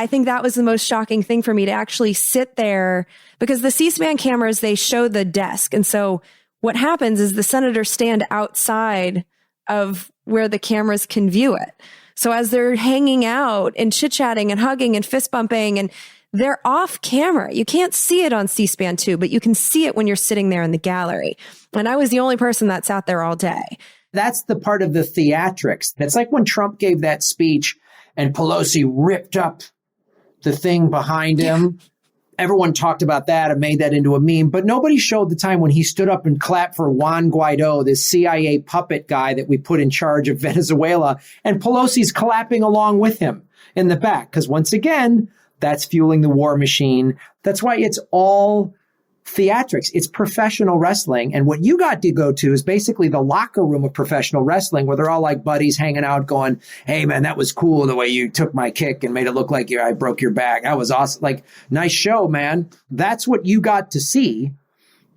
I think that was the most shocking thing for me, to actually sit there, because the C-SPAN cameras, they show the desk. And so what happens is the senators stand outside of where the cameras can view it. So as they're hanging out and chit-chatting and hugging and fist bumping, and they're off camera. You can't see it on C-SPAN 2, but you can see it when you're sitting there in the gallery. And I was the only person that sat there all day. That's the part of the theatrics. That's like when Trump gave that speech and Pelosi ripped up the thing behind him. Everyone talked about that and made that into a meme, but nobody showed the time when he stood up and clapped for Juan Guaido, this CIA puppet guy that we put in charge of Venezuela, and Pelosi's clapping along with him in the back. Because once again, that's fueling the war machine. That's why it's all theatrics. It's professional wrestling. And what you got to go to is basically the locker room of professional wrestling, where they're all like buddies hanging out going, hey, man, that was cool the way you took my kick and made it look like I broke your back. That was awesome. Like, nice show, man. That's what you got to see,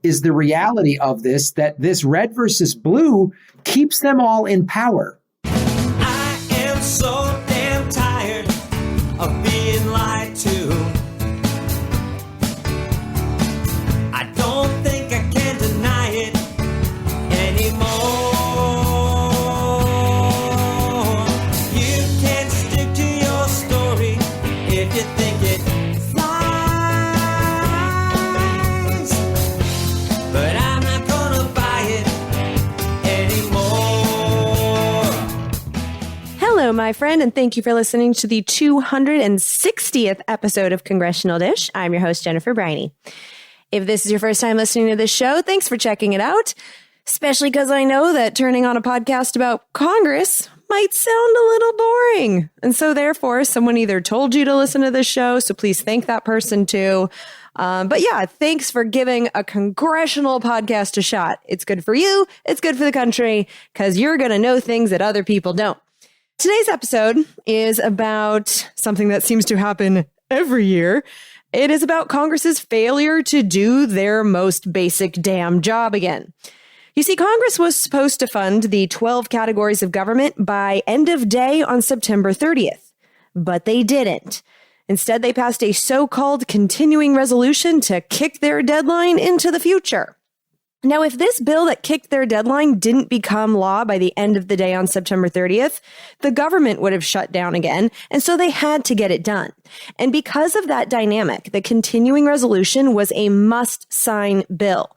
is the reality of this, that this red versus blue keeps them all in power. I am so damn tired of being lied to. I don't think I can deny it anymore. You can stick to your story if you think it flies, but I'm not gonna buy it anymore. Hello, my friend, and thank you for listening to the 260th episode of Congressional Dish. I'm your host, Jennifer Briney. If this is your first time listening to this show, thanks for checking it out, especially because I know that turning on a podcast about Congress might sound a little boring. And so therefore, someone either told you to listen to this show, so please thank that person too. But yeah, thanks for giving a congressional podcast a shot. It's good for you. It's good for the country, because you're going to know things that other people don't. Today's episode is about something that seems to happen every year. It is about Congress's failure to do their most basic damn job again. You see, Congress was supposed to fund the 12 categories of government by end of day on September 30th, but they didn't. Instead, they passed a so-called continuing resolution to kick their deadline into the future. Now, if this bill that kicked their deadline didn't become law by the end of the day on September 30th, the government would have shut down again, and so they had to get it done. And because of that dynamic, the continuing resolution was a must-sign bill.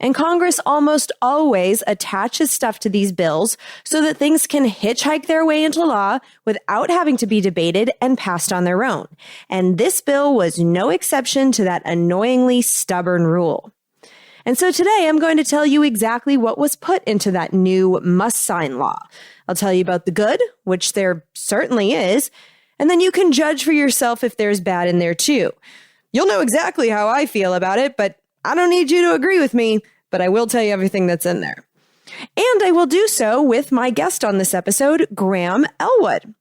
And Congress almost always attaches stuff to these bills so that things can hitchhike their way into law without having to be debated and passed on their own. And this bill was no exception to that annoyingly stubborn rule. And so today I'm going to tell you exactly what was put into that new must-sign law. I'll tell you about the good, which there certainly is, and then you can judge for yourself if there's bad in there too. You'll know exactly how I feel about it, but I don't need you to agree with me, but I will tell you everything that's in there. And I will do so with my guest on this episode, Graham Elwood.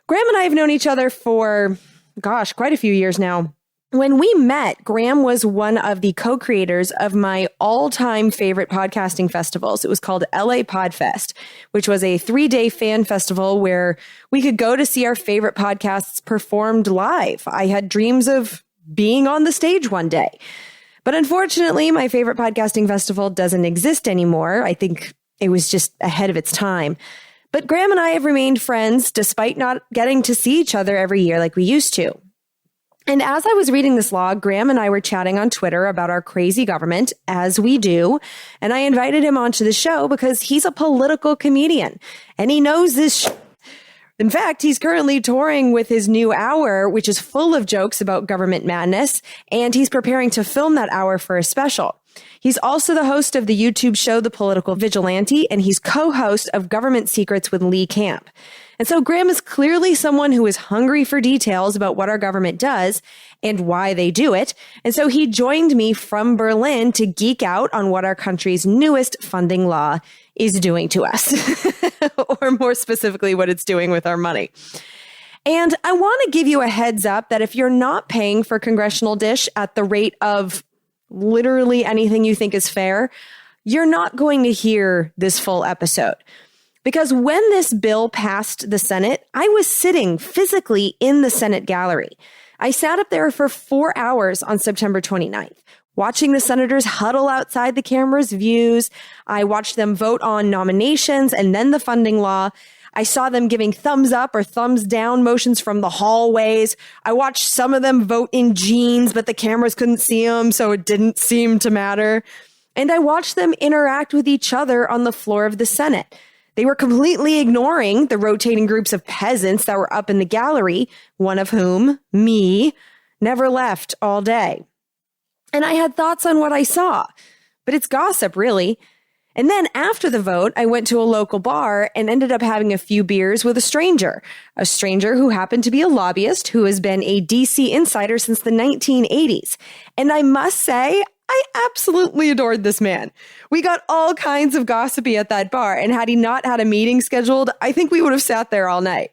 Graham and I have known each other for, quite a few years now. When we met, Graham was one of the co-creators of my all-time favorite podcasting festivals. It was called LA Podfest, which was a 3-day fan festival where we could go to see our favorite podcasts performed live. I had dreams of being on the stage one day. But unfortunately, my favorite podcasting festival doesn't exist anymore. I think it was just ahead of its time. But Graham and I have remained friends despite not getting to see each other every year like we used to. And as I was reading this law, Graham and I were chatting on Twitter about our crazy government, as we do. And I invited him onto the show because he's a political comedian and he knows this In fact, he's currently touring with his new hour, which is full of jokes about government madness, and he's preparing to film that hour for a special. He's also the host of the YouTube show The Political Vigilante, and he's co-host of Government Secrets with Lee Camp. And so Graham is clearly someone who is hungry for details about what our government does and why they do it. And so he joined me from Berlin to geek out on what our country's newest funding law is doing to us, or more specifically, what it's doing with our money. And I want to give you a heads up that if you're not paying for Congressional Dish at the rate of literally anything you think is fair, you're not going to hear this full episode. Because when this bill passed the Senate, I was sitting physically in the Senate gallery. I sat up there for 4 hours on September 29th, watching the senators huddle outside the camera's views. I watched them vote on nominations and then the funding law. I saw them giving thumbs up or thumbs down motions from the hallways. I watched some of them vote in jeans, but the cameras couldn't see them, so it didn't seem to matter. And I watched them interact with each other on the floor of the Senate. They were completely ignoring the rotating groups of peasants that were up in the gallery, one of whom, me, never left all day. And I had thoughts on what I saw, but it's gossip, really. And then after the vote, I went to a local bar and ended up having a few beers with a stranger who happened to be a lobbyist who has been a DC insider since the 1980s. And I must say, I absolutely adored this man. We got all kinds of gossipy at that bar, and had he not had a meeting scheduled, I think we would have sat there all night.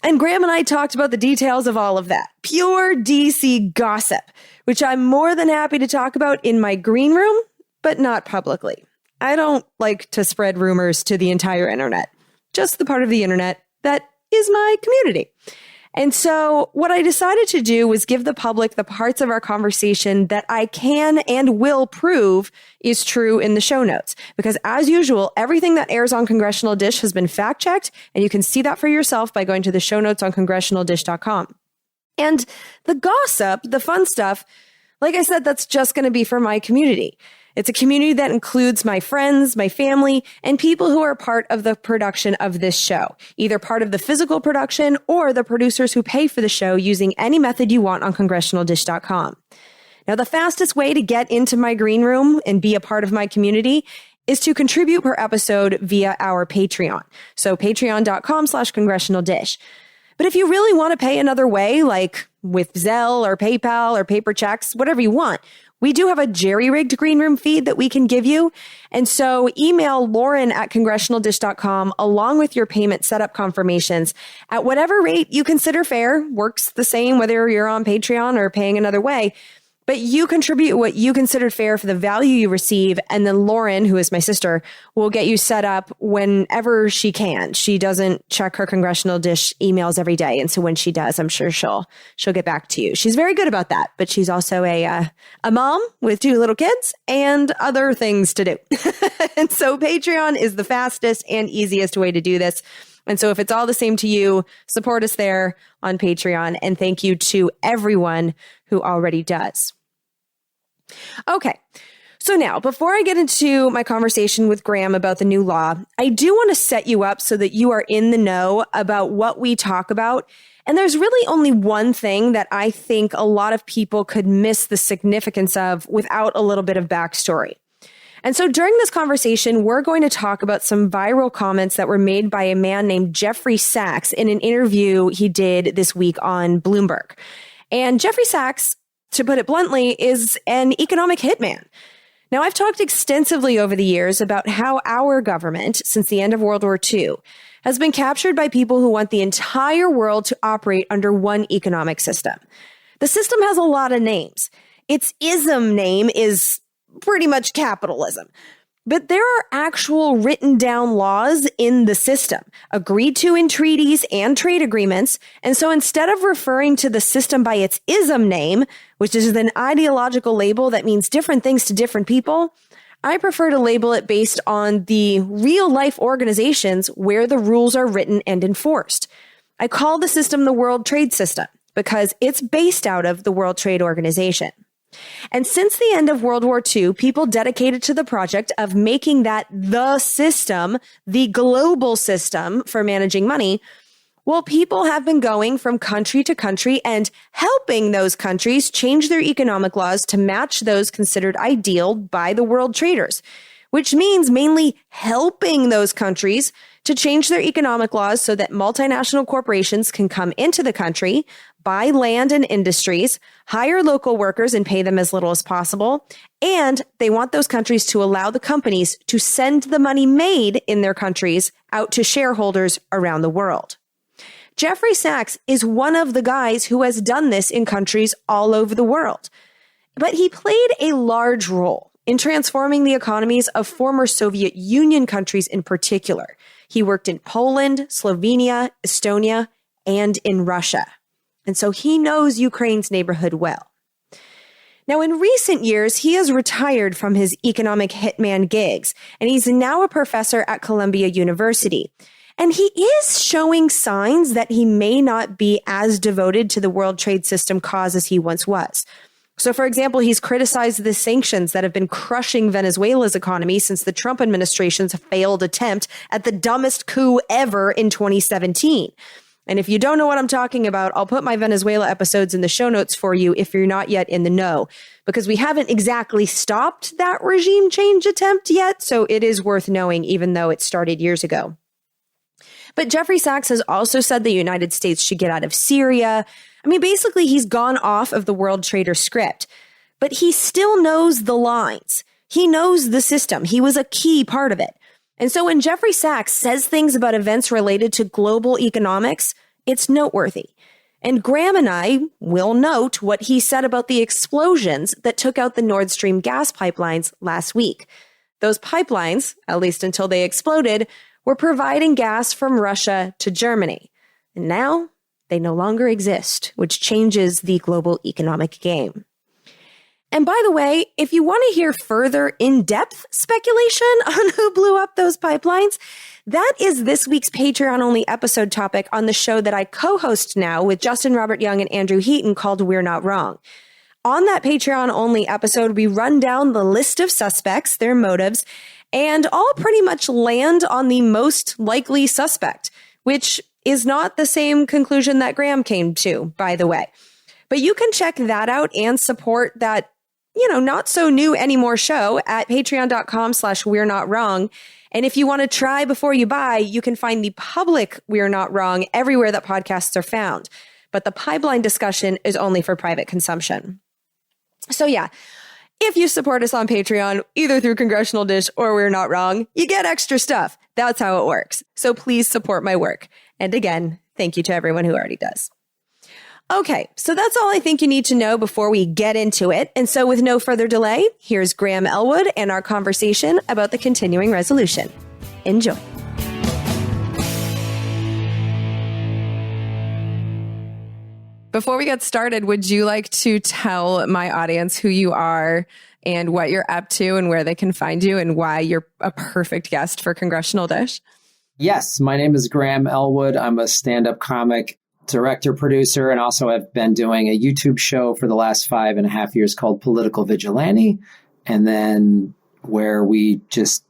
And Graham and I talked about the details of all of that. Pure DC gossip, which I'm more than happy to talk about in my green room, but not publicly. I don't like to spread rumors to the entire internet, just the part of the internet that is my community. And so what I decided to do was give the public the parts of our conversation that I can and will prove is true in the show notes. Because as usual, everything that airs on Congressional Dish has been fact checked, and you can see that for yourself by going to the show notes on congressionaldish.com. And the gossip, the fun stuff, like I said, that's just going to be for my community. It's a community that includes my friends, my family, and people who are part of the production of this show, either part of the physical production or the producers who pay for the show using any method you want on congressionaldish.com. Now, the fastest way to get into my green room and be a part of my community is to contribute per episode via our Patreon. So patreon.com/congressionaldish. But if you really want to pay another way, like with Zelle or PayPal or paper checks, whatever you want, we do have a jerry-rigged green room feed that we can give you. And so email Lauren at congressionaldish.com along with your payment setup confirmations at whatever rate you consider fair. Works the same whether you're on Patreon or paying another way. But you contribute what you consider fair for the value you receive, and then Lauren, who is my sister, will get you set up whenever she can. She doesn't check her Congressional Dish emails every day, and so when she does, I'm sure she'll get back to you. She's very good about that, but she's also a mom with 2 little kids and other things to do. And so Patreon is the fastest and easiest way to do this. And so if it's all the same to you, support us there on Patreon. And thank you to everyone who already does. Okay. So now, before I get into my conversation with Graham about the new law, I do want to set you up so that you are in the know about what we talk about. And there's really only one thing that I think a lot of people could miss the significance of without a little bit of backstory. And so during this conversation, we're going to talk about some viral comments that were made by a man named Jeffrey Sachs in an interview he did this week on Bloomberg. And Jeffrey Sachs, to put it bluntly, is an economic hitman. Now, I've talked extensively over the years about how our government, since the end of World War II, has been captured by people who want the entire world to operate under one economic system. The system has a lot of names. Its ism name is pretty much capitalism. But there are actual written down laws in the system, agreed to in treaties and trade agreements. And so instead of referring to the system by its ism name, which is an ideological label that means different things to different people, I prefer to label it based on the real life organizations where the rules are written and enforced. I call the system the World Trade System because it's based out of the World Trade Organization. And since the end of World War II, people dedicated to the project of making that the system, the global system for managing money, well, people have been going from country to country and helping those countries change their economic laws to match those considered ideal by the world traders, which means mainly helping those countries to change their economic laws so that multinational corporations can come into the country, buy land and industries, hire local workers and pay them as little as possible. And they want those countries to allow the companies to send the money made in their countries out to shareholders around the world. Jeffrey Sachs is one of the guys who has done this in countries all over the world. But he played a large role in transforming the economies of former Soviet Union countries in particular. He worked in Poland, Slovenia, Estonia, and in Russia. And so he knows Ukraine's neighborhood well. Now, in recent years, he has retired from his economic hitman gigs, and he's now a professor at Columbia University. And he is showing signs that he may not be as devoted to the World Trade System cause as he once was. So, for example, he's criticized the sanctions that have been crushing Venezuela's economy since the Trump administration's failed attempt at the dumbest coup ever in 2017. And if you don't know what I'm talking about, I'll put my Venezuela episodes in the show notes for you if you're not yet in the know, because we haven't exactly stopped that regime change attempt yet. So it is worth knowing, even though it started years ago. But Jeffrey Sachs has also said the United States should get out of Syria. I mean, basically, he's gone off of the world trader script, but he still knows the lines. He knows the system. He was a key part of it. And so when Jeffrey Sachs says things about events related to global economics, it's noteworthy. And Graham and I will note what he said about the explosions that took out the Nord Stream gas pipelines last week. Those pipelines, at least until they exploded, were providing gas from Russia to Germany. And now they no longer exist, which changes the global economic game. And by the way, if you want to hear further in-depth speculation on who blew up those pipelines, that is this week's Patreon-only episode topic on the show that I co-host now with Justin Robert Young and Andrew Heaton called We're Not Wrong. On that Patreon-only episode, we run down the list of suspects, their motives, and all pretty much land on the most likely suspect, which is not the same conclusion that Graham came to, by the way. But you can check that out and support that, not so new anymore show at patreon.com/We're Not Wrong. And if you want to try before you buy, you can find the public We're Not Wrong everywhere that podcasts are found. But the pipeline discussion is only for private consumption. So yeah, if you support us on Patreon, either through Congressional Dish or We're Not Wrong, you get extra stuff. That's how it works. So please support my work. And again, thank you to everyone who already does. Okay, so that's all I think you need to know before we get into it. And so with no further delay, here's Graham Elwood and our conversation about the continuing resolution. Enjoy. Before we get started, would you like to tell my audience who you are and what you're up to and where they can find you and why you're a perfect guest for Congressional Dish? Yes, my name is Graham Elwood. I'm a stand-up comic, director, producer, and also have been doing a YouTube show for the last 5.5 years called Political Vigilante, and then where we just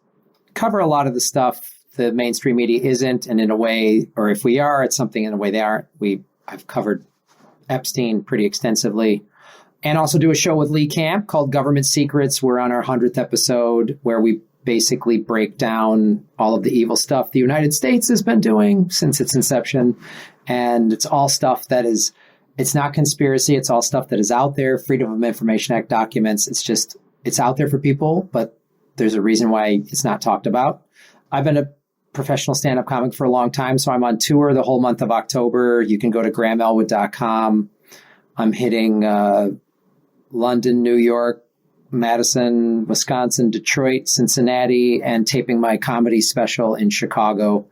cover a lot of the stuff the mainstream media isn't, and in a way, or if we are, it's something in a way they aren't. I've covered Epstein pretty extensively, and also do a show with Lee Camp called Government Secrets. We're on our 100th episode where we basically break down all of the evil stuff the United States has been doing since its inception. And it's all stuff that is, it's not conspiracy. It's all stuff that is out there. Freedom of Information Act documents. It's out there for people, but there's a reason why it's not talked about. I've been a professional stand-up comic for a long time, so I'm on tour the whole month of October. You can go to grahamelwood.com. I'm hitting London, New York, Madison, Wisconsin, Detroit, Cincinnati, and taping my comedy special in Chicago,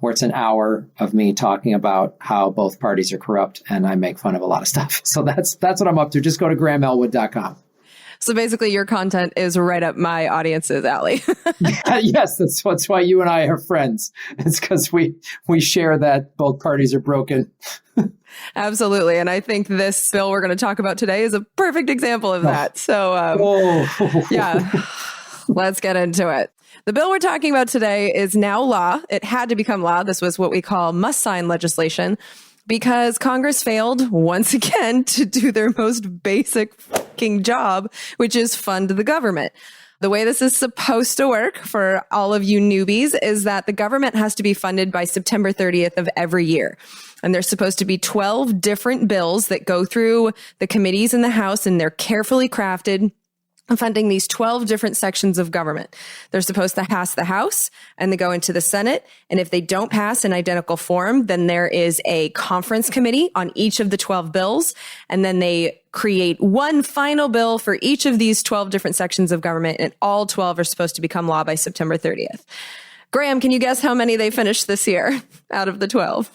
where it's an hour of me talking about how both parties are corrupt, and I make fun of a lot of stuff. So that's what I'm up to. Just go to grahamelwood.com. So basically your content is right up my audience's alley. Yes, that's why you and I are friends. It's because we share that both parties are broken. Absolutely. And I think this bill we're going to talk about today is a perfect example of that. So yeah, let's get into it. The bill we're talking about today is now law. It had to become law. This was what we call must-sign legislation because Congress failed once again to do their most basic fucking job, which is fund the government. The way this is supposed to work for all of you newbies is that the government has to be funded by September 30th of every year. And there's supposed to be 12 different bills that go through the committees in the House, and they're carefully crafted, funding these 12 different sections of government. They're supposed to pass the House and they go into the Senate. And if they don't pass in identical form, then there is a conference committee on each of the 12 bills. And then they create one final bill for each of these 12 different sections of government. And all 12 are supposed to become law by September 30th. Graham, can you guess how many they finished this year out of the 12?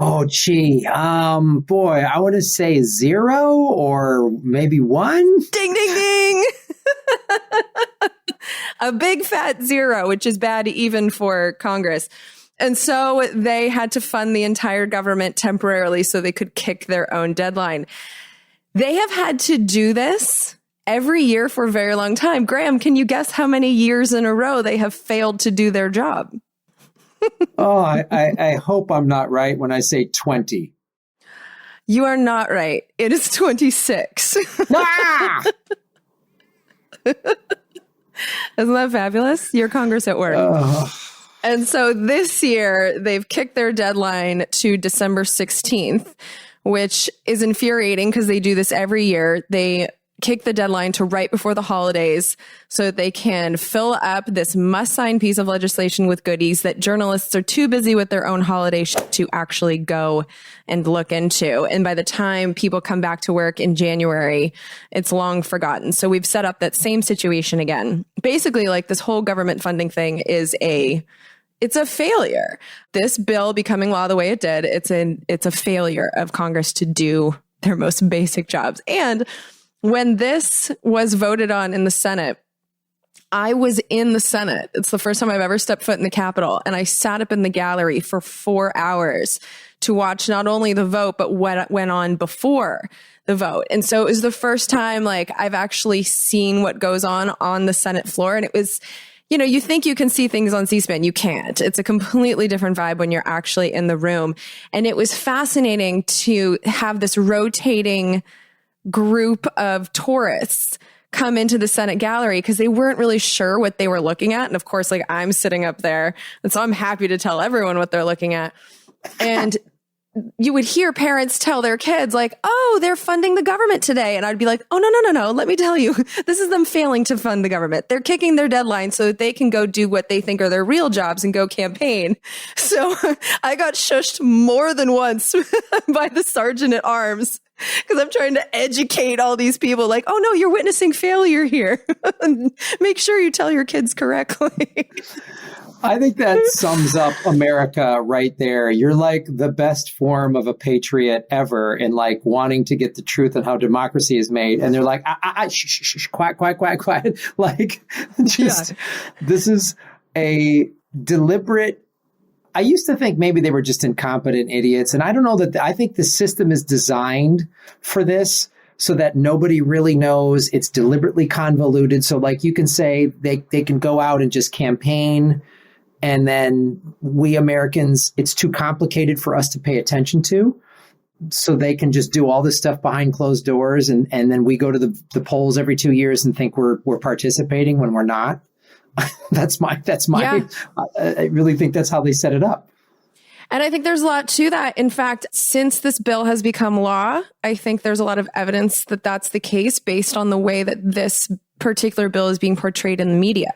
Oh, gee. Boy, I want to say 0 or maybe 1. Ding, ding, ding. A big fat 0, which is bad even for Congress. And so they had to fund the entire government temporarily so they could kick their own deadline. They have had to do this every year for a very long time. Graham, can you guess how many years in a row they have failed to do their job? Oh, I hope I'm not right when I say 20. You are not right. It is 26. Ah! Isn't that fabulous? Your Congress at work. And so this year, they've kicked their deadline to December 16th, which is infuriating because they do this every year. They kick the deadline to right before the holidays so that they can fill up this must-sign piece of legislation with goodies that journalists are too busy with their own holiday shit to actually go and look into. And by the time people come back to work in January, it's long forgotten. So we've set up that same situation again. Basically, like this whole government funding thing is it's a failure. This bill becoming law the way it did, it's a failure of Congress to do their most basic jobs. And when this was voted on in the Senate, I was in the Senate. It's the first time I've ever stepped foot in the Capitol. And I sat up in the gallery for 4 hours to watch not only the vote, but what went on before the vote. And so it was the first time like I've actually seen what goes on the Senate floor. And it was, you know, you think you can see things on C-SPAN. You can't. It's a completely different vibe when you're actually in the room. And it was fascinating to have this rotating group of tourists come into the Senate gallery because they weren't really sure what they were looking at. And of course, like I'm sitting up there. And so I'm happy to tell everyone what they're looking at. And you would hear parents tell their kids like, oh, they're funding the government today. And I'd be like, oh, no. Let me tell you, this is them failing to fund the government. They're kicking their deadline so that they can go do what they think are their real jobs and go campaign. So I got shushed more than once by the sergeant at arms because I'm trying to educate all these people like, oh, no, you're witnessing failure here. Make sure you tell your kids correctly. I think that sums up America right there. You're like the best form of a patriot ever in like wanting to get the truth on how democracy is made. And they're like, shh, quiet. Like, just, This is a deliberate. I used to think maybe they were just incompetent idiots. And I don't know that I think the system is designed for this so that nobody really knows. It's deliberately convoluted. So like you can say they can go out and just campaign. And then we Americans, it's too complicated for us to pay attention to. So they can just do all this stuff behind closed doors. And then we go to the polls every 2 years and think we're participating when we're not. That's my, I really think that's how they set it up. And I think there's a lot to that. In fact, since this bill has become law, I think there's a lot of evidence that that's the case based on the way that this particular bill is being portrayed in the media.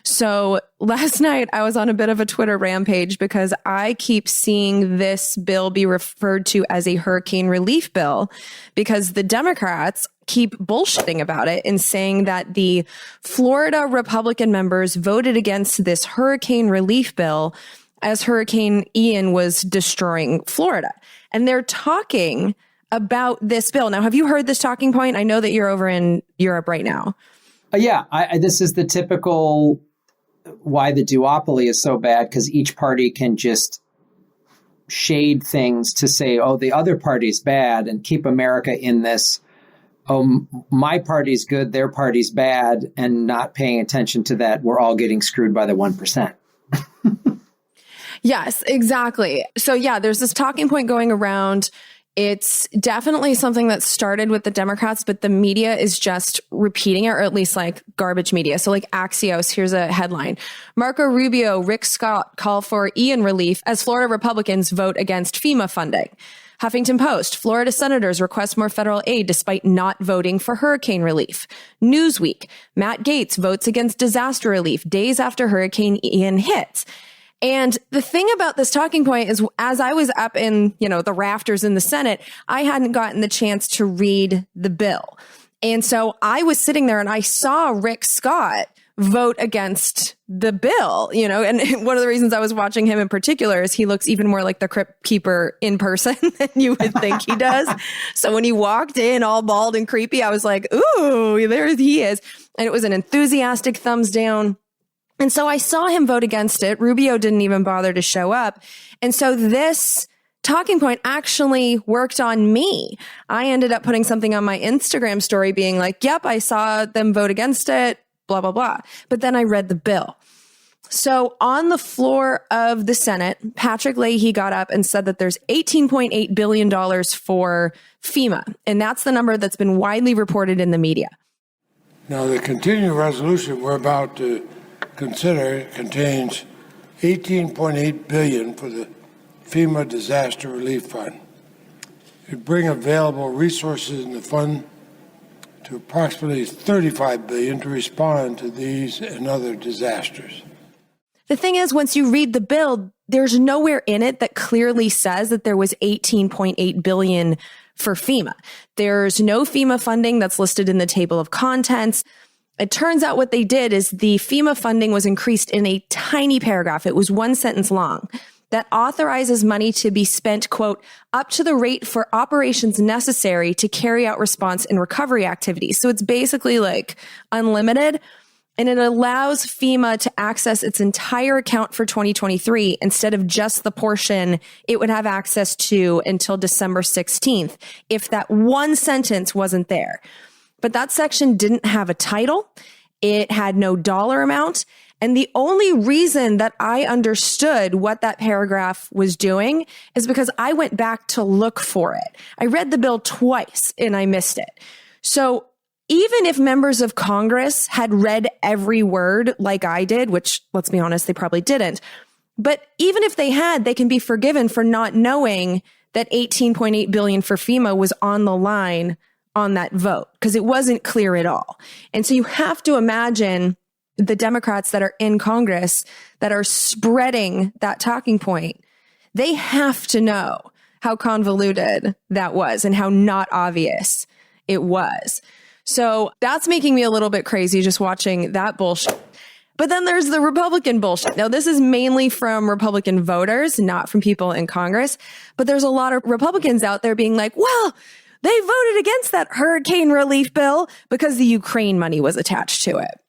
So last night I was on a bit of a Twitter rampage because I keep seeing this bill be referred to as a hurricane relief bill because the Democrats keep bullshitting about it and saying that the Florida Republican members voted against this hurricane relief bill as Hurricane Ian was destroying Florida. And they're talking about this bill. Now, have you heard this talking point? I know that you're over in Europe right now. Yeah, this is the typical why the duopoly is so bad, because each party can just shade things to say, oh, the other party's bad and keep America in this, oh, my party's good, their party's bad, and not paying attention to that. We're all getting screwed by the 1%. Yes, exactly. So yeah, there's this talking point going around. It's definitely something that started with the Democrats, but the media is just repeating it, or at least like garbage media. So like Axios, here's a headline. Marco Rubio, Rick Scott call for Ian relief as Florida Republicans vote against FEMA funding. Huffington Post, Florida senators request more federal aid despite not voting for hurricane relief. Newsweek, Matt Gaetz votes against disaster relief days after Hurricane Ian hits. And the thing about this talking point is, as I was up in, the rafters in the Senate, I hadn't gotten the chance to read the bill. And so I was sitting there and I saw Rick Scott vote against the bill, and one of the reasons I was watching him in particular is he looks even more like the Crypt Keeper in person than you would think he does. So when he walked in all bald and creepy, I was like, ooh, there he is. And it was an enthusiastic thumbs down. And so I saw him vote against it. Rubio didn't even bother to show up. And so this talking point actually worked on me. I ended up putting something on my Instagram story being like, yep, I saw them vote against it, blah, blah, blah. But then I read the bill. So on the floor of the Senate, Patrick Leahy got up and said that there's $18.8 billion for FEMA. And that's the number that's been widely reported in the media. Now, the continuing resolution we're about to consider contains $18.8 billion for the FEMA Disaster Relief Fund. It would bring available resources in the fund to approximately $35 billion to respond to these and other disasters. The thing is, once you read the bill, there's nowhere in it that clearly says that there was $18.8 billion for FEMA. There's no FEMA funding that's listed in the table of contents. It turns out what they did is the FEMA funding was increased in a tiny paragraph. It was one sentence long that authorizes money to be spent, quote, up to the rate for operations necessary to carry out response and recovery activities. So it's basically like unlimited. And it allows FEMA to access its entire account for 2023 instead of just the portion it would have access to until December 16th if that one sentence wasn't there. But that section didn't have a title. It had no dollar amount. And the only reason that I understood what that paragraph was doing is because I went back to look for it. I read the bill twice and I missed it. So even if members of Congress had read every word like I did, which let's be honest, they probably didn't. But even if they had, they can be forgiven for not knowing that $18.8 billion for FEMA was on the line on that vote because it wasn't clear at all. And so you have to imagine the Democrats that are in Congress that are spreading that talking point. They have to know how convoluted that was and how not obvious it was. So that's making me a little bit crazy just watching that bullshit. But then there's the Republican bullshit. Now, this is mainly from Republican voters, not from people in Congress. But there's a lot of Republicans out there being like, well, they voted against that hurricane relief bill because the Ukraine money was attached to it.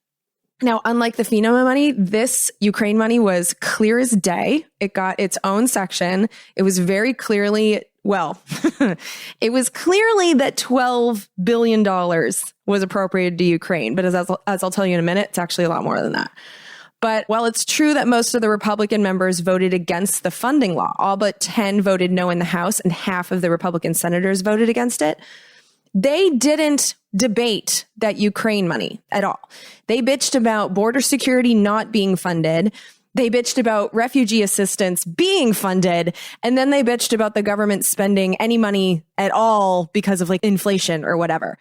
Now, unlike the FEMA money, this Ukraine money was clear as day. It got its own section. It was very clearly, it was clearly that $12 billion was appropriated to Ukraine. But as I'll tell you in a minute, it's actually a lot more than that. But while it's true that most of the Republican members voted against the funding law, all but 10 voted no in the House and half of the Republican senators voted against it, they didn't debate that Ukraine money at all. They bitched about border security not being funded. They bitched about refugee assistance being funded. And then they bitched about the government spending any money at all because of inflation or whatever.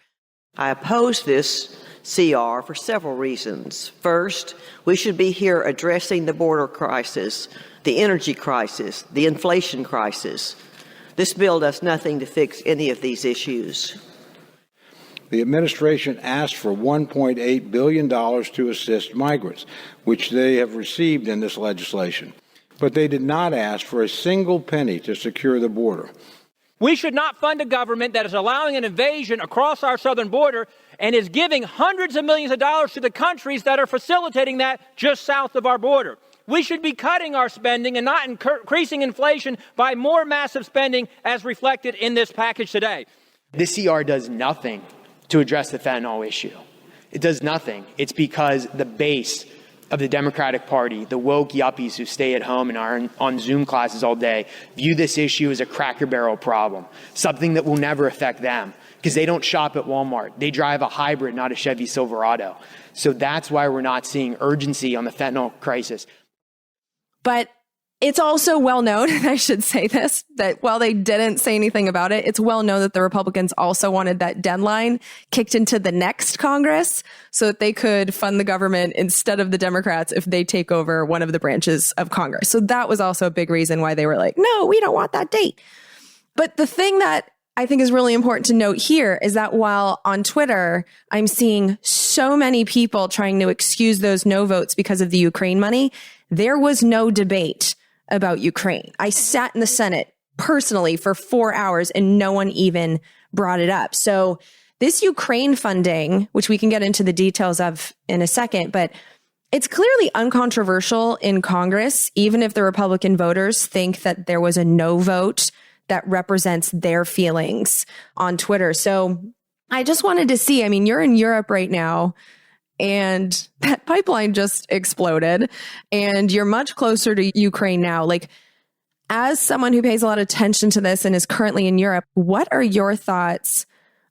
I oppose this CR for several reasons. First, we should be here addressing the border crisis, the energy crisis, the inflation crisis. This bill does nothing to fix any of these issues. The administration asked for $1.8 billion to assist migrants, which they have received in this legislation. But they did not ask for a single penny to secure the border. We should not fund a government that is allowing an invasion across our southern border and is giving hundreds of millions of dollars to the countries that are facilitating that just south of our border. We should be cutting our spending and not increasing inflation by more massive spending as reflected in this package today. This CR does nothing to address the fentanyl issue. It does nothing. It's because the base of the Democratic Party, the woke yuppies who stay at home and are on Zoom classes all day, view this issue as a Cracker Barrel problem, something that will never affect them because they don't shop at Walmart. They drive a hybrid, not a Chevy Silverado. So that's why we're not seeing urgency on the fentanyl crisis. But it's also well known, and I should say this, that while they didn't say anything about it, it's well known that the Republicans also wanted that deadline kicked into the next Congress so that they could fund the government instead of the Democrats if they take over one of the branches of Congress. So that was also a big reason why they were like, no, we don't want that date. But the thing that I think is really important to note here is that while on Twitter, I'm seeing so many people trying to excuse those no votes because of the Ukraine money, there was no debate about Ukraine. I sat in the Senate personally for 4 hours and no one even brought it up. So this Ukraine funding, which we can get into the details of in a second, but it's clearly uncontroversial in Congress, even if the Republican voters think that there was a no vote that represents their feelings on Twitter. So I just wanted to see, I mean, you're in Europe right now and that pipeline just exploded and you're much closer to Ukraine now. Like, as someone who pays a lot of attention to this and is currently in Europe, what are your thoughts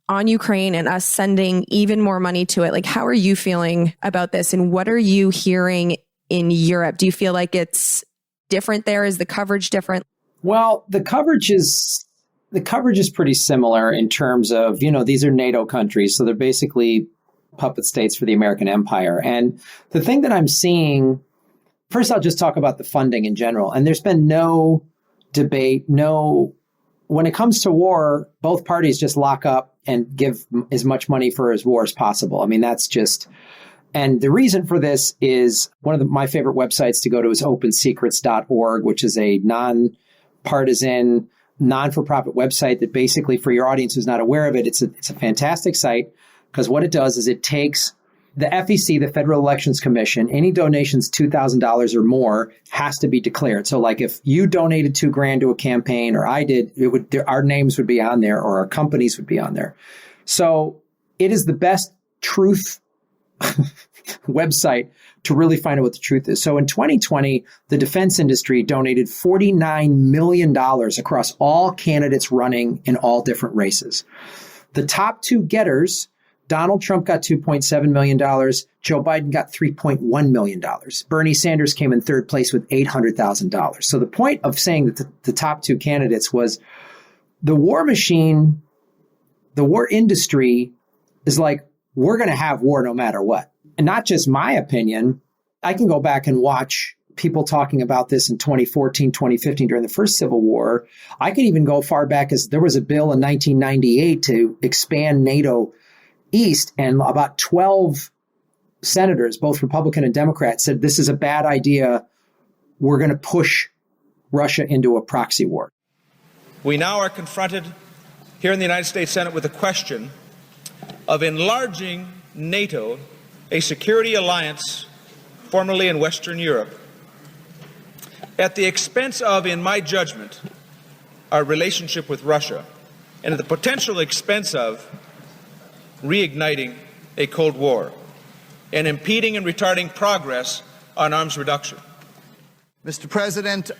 on Ukraine and us sending even more money to it? Like, how are you feeling about this and what are you hearing in Europe? Do you feel like it's different there? Is the coverage different? Well, the coverage is pretty similar in terms of, these are NATO countries, so they're basically puppet states for the American empire. And the thing that I'm seeing, first I'll just talk about the funding in general. And there's been no debate, when it comes to war, both parties just lock up and give as much money for as war as possible. I mean, that's just, and the reason for this is one of my favorite websites to go to is opensecrets.org, which is a non-partisan, non-for-profit website that basically, for your audience who's not aware of it, it's a fantastic site because what it does is it takes the FEC, the Federal Elections Commission, any donations $2,000 or more has to be declared. So like if you donated $2,000 to a campaign or I did, our names would be on there or our companies would be on there. So it is the best truth website to really find out what the truth is. So in 2020, the defense industry donated $49 million across all candidates running in all different races. The top two getters, Donald Trump got $2.7 million. Joe Biden got $3.1 million. Bernie Sanders came in third place with $800,000. So the point of saying that the top two candidates was the war machine, the war industry is like, we're going to have war no matter what. And not just my opinion. I can go back and watch people talking about this in 2014, 2015 during the first Civil War. I could even go far back as there was a bill in 1998 to expand NATO East, and about 12 senators, both Republican and Democrat, said this is a bad idea. We're going to push Russia into a proxy war. We now are confronted here in the United States Senate with the question of enlarging NATO, a security alliance formerly in Western Europe, at the expense of, in my judgment, our relationship with Russia, and at the potential expense of reigniting a Cold War and impeding and retarding progress on arms reduction. Mr. President,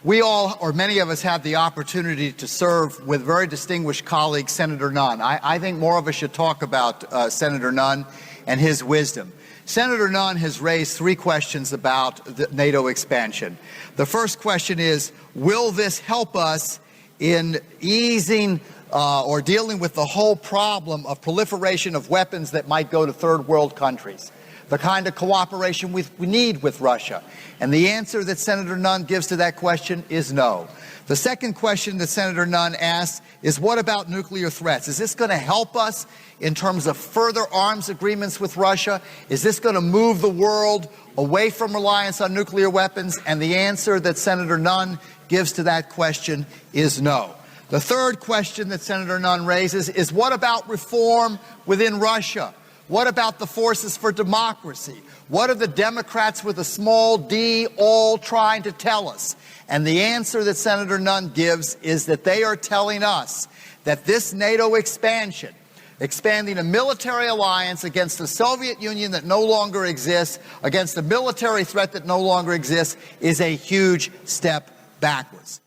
we all, or many of us, had the opportunity to serve with very distinguished colleague, Senator Nunn. I think more of us should talk about Senator Nunn and his wisdom. Senator Nunn has raised three questions about the NATO expansion. The first question is, will this help us in easing or dealing with the whole problem of proliferation of weapons that might go to third world countries, the kind of cooperation we need with Russia? And the answer that Senator Nunn gives to that question is no. The second question that Senator Nunn asks is, what about nuclear threats? Is this going to help us in terms of further arms agreements with Russia? Is this going to move the world away from reliance on nuclear weapons? And the answer that Senator Nunn gives to that question is no. The third question that Senator Nunn raises is, what about reform within Russia? What about the forces for democracy? What are the Democrats with a small d all trying to tell us? And the answer that Senator Nunn gives is that they are telling us that this NATO expansion, expanding a military alliance against the Soviet Union that no longer exists, against a military threat that no longer exists, is a huge step backwards.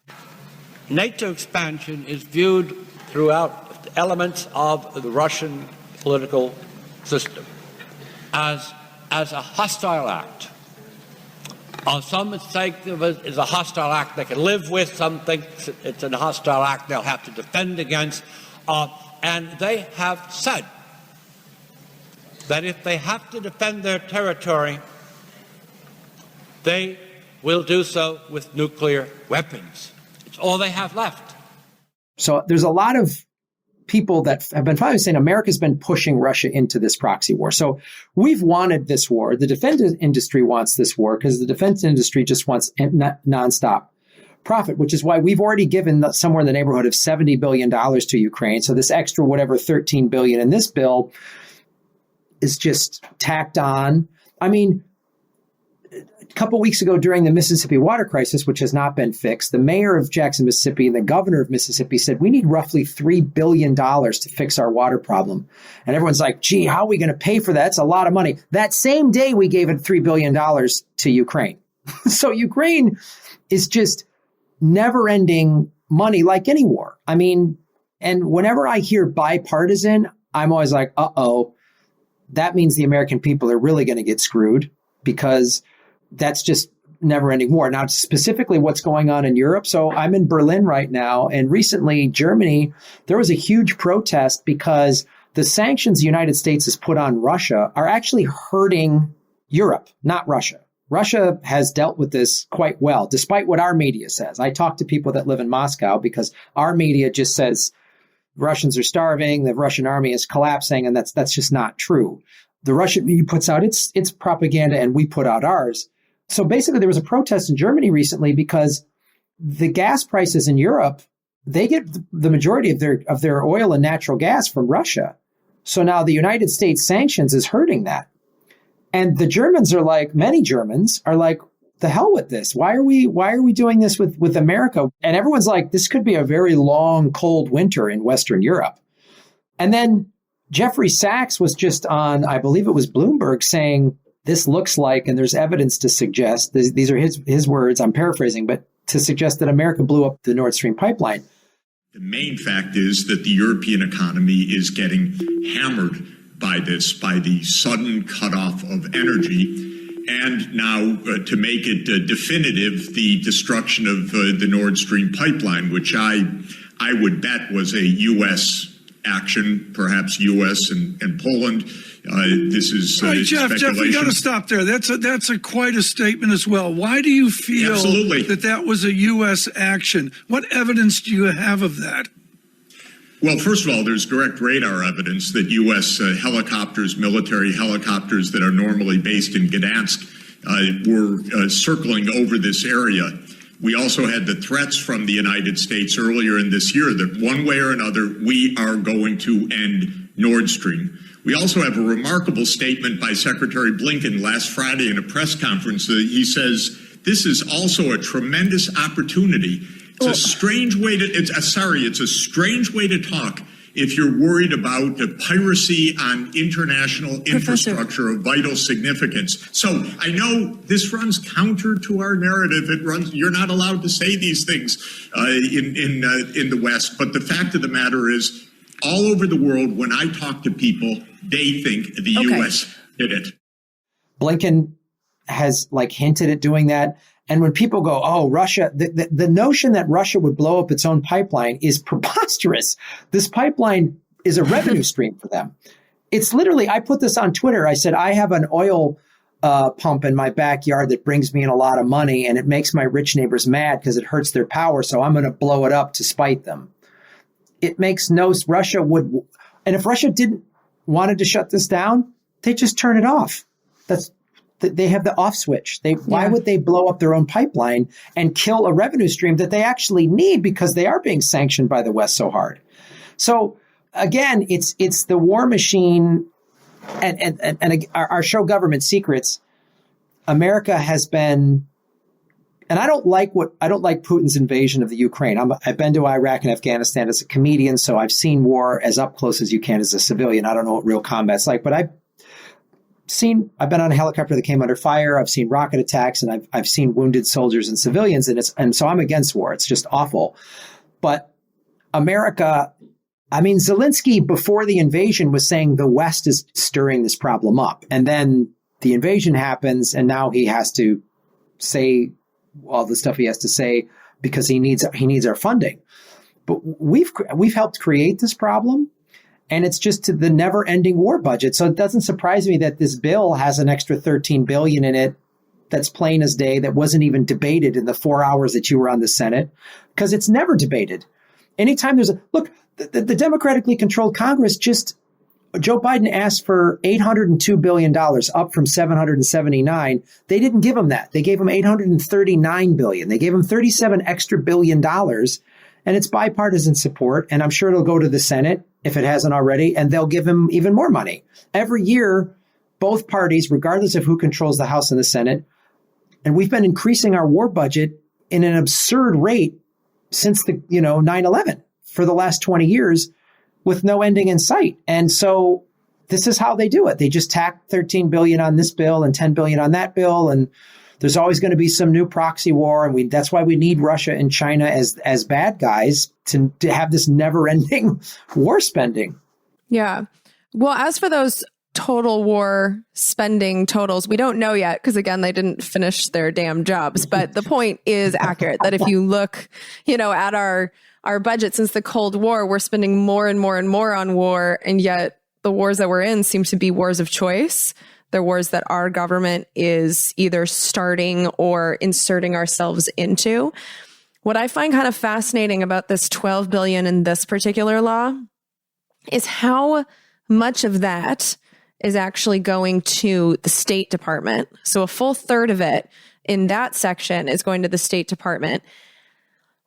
NATO expansion is viewed throughout elements of the Russian political system as a hostile act. Some think of it as a hostile act they can live with. Some think it's a hostile act they'll have to defend against. And they have said that if they have to defend their territory, they will do so with nuclear weapons. It's all they have left. So there's a lot of people that have been probably saying America's been pushing Russia into this proxy war. So we've wanted this war. The defense industry wants this war because the defense industry just wants nonstop profit, which is why we've already given somewhere in the neighborhood of $70 billion to Ukraine. So this extra whatever $13 billion in this bill is just tacked on. I mean, a couple of weeks ago during the Mississippi water crisis, which has not been fixed, the mayor of Jackson, Mississippi, and the governor of Mississippi said, we need roughly $3 billion to fix our water problem. And everyone's like, gee, how are we going to pay for that? It's a lot of money. That same day, we gave it $3 billion to Ukraine. So Ukraine is just never-ending money like any war. I mean, and whenever I hear bipartisan, I'm always like, uh-oh, that means the American people are really going to get screwed because that's just never-ending war. Now, specifically what's going on in Europe. So I'm in Berlin right now, and recently, Germany, there was a huge protest because the sanctions the United States has put on Russia are actually hurting Europe, not Russia. Russia has dealt with this quite well, despite what our media says. I talk to people that live in Moscow because our media just says Russians are starving, the Russian army is collapsing, and that's just not true. The Russian media puts out its propaganda, and we put out ours. So basically, there was a protest in Germany recently because the gas prices in Europe, they get the majority of their oil and natural gas from Russia. So now the United States sanctions is hurting that. And the Germans are like, many Germans are like, the hell with this. Why are we doing this with America? And everyone's like, this could be a very long, cold winter in Western Europe. And then Jeffrey Sachs was just on, I believe it was Bloomberg, saying this looks like, and there's evidence to suggest, these are his words, I'm paraphrasing, but to suggest that America blew up the Nord Stream pipeline. The main fact is that the European economy is getting hammered by the sudden cutoff of energy. And now, to make it definitive, the destruction of the Nord Stream pipeline, which I would bet was a U.S. action, perhaps U.S. and Poland. This is Jeff, we got to stop there. That's quite a statement as well. Why do you feel that was a U.S. action? What evidence do you have of that? Well, first of all, there's direct radar evidence that U.S. Helicopters, military helicopters that are normally based in Gdansk, were circling over this area. We also had the threats from the United States earlier in this year that one way or another, we are going to end Nord Stream. We also have a remarkable statement by Secretary Blinken last Friday in a press conference. He says, this is also a tremendous opportunity. It's a strange way to talk if you're worried about the piracy on international infrastructure of vital significance. So I know this runs counter to our narrative. You're not allowed to say these things in the West. But the fact of the matter is, all over the world, when I talk to people, they think the U.S. did it. Blinken has hinted at doing that. And when people go, oh, Russia, the notion that Russia would blow up its own pipeline is preposterous. This pipeline is a revenue stream for them. It's literally, I put this on Twitter. I said, I have an oil pump in my backyard that brings me in a lot of money, and it makes my rich neighbors mad because it hurts their power. So I'm going to blow it up to spite them. It makes Russia would, and if Russia wanted to shut this down, they just turn it off. They have the off switch. Why would they blow up their own pipeline and kill a revenue stream that they actually need because they are being sanctioned by the West so hard? So again, it's the war machine, and our show Government Secrets. America has been, and I don't like Putin's invasion of the Ukraine. I've been to Iraq and Afghanistan as a comedian, so I've seen war as up close as you can as a civilian. I don't know what real combat's like, but I've been on a helicopter that came under fire. I've seen rocket attacks, and I've seen wounded soldiers and civilians, and so I'm against war. It's just awful. But America, Zelensky before the invasion was saying the West is stirring this problem up, and then the invasion happens, and now he has to say all the stuff he has to say because he needs our funding. But we've helped create this problem. And it's just to the never-ending war budget. So it doesn't surprise me that this bill has an extra $13 billion in it that's plain as day, that wasn't even debated in the 4 hours that you were on the Senate, because it's never debated. anytime there's the democratically controlled Congress Joe Biden asked for $802 billion, up from $779. They didn't give him that. They gave him $839 billion. They gave him $37 extra billion, and it's bipartisan support. And I'm sure it'll go to the Senate if it hasn't already, and they'll give him even more money. Every year, both parties, regardless of who controls the House and the Senate, and we've been increasing our war budget in an absurd rate since 9/11 for the last 20 years, with no ending in sight. And so this is how they do it. They just tack $13 billion on this bill and $10 billion on that bill. And there's always going to be some new proxy war. And that's why we need Russia and China as bad guys to have this never ending war spending. Yeah. Well, as for those total war spending totals, we don't know yet because, again, they didn't finish their damn jobs. But the point is accurate that if you look, at our budget since the Cold War, we're spending more and more and more on war. And yet the wars that we're in seem to be wars of choice. They're wars that our government is either starting or inserting ourselves into. What I find kind of fascinating about this $12 billion in this particular law is how much of that is actually going to the State Department. So a full third of it in that section is going to the State Department.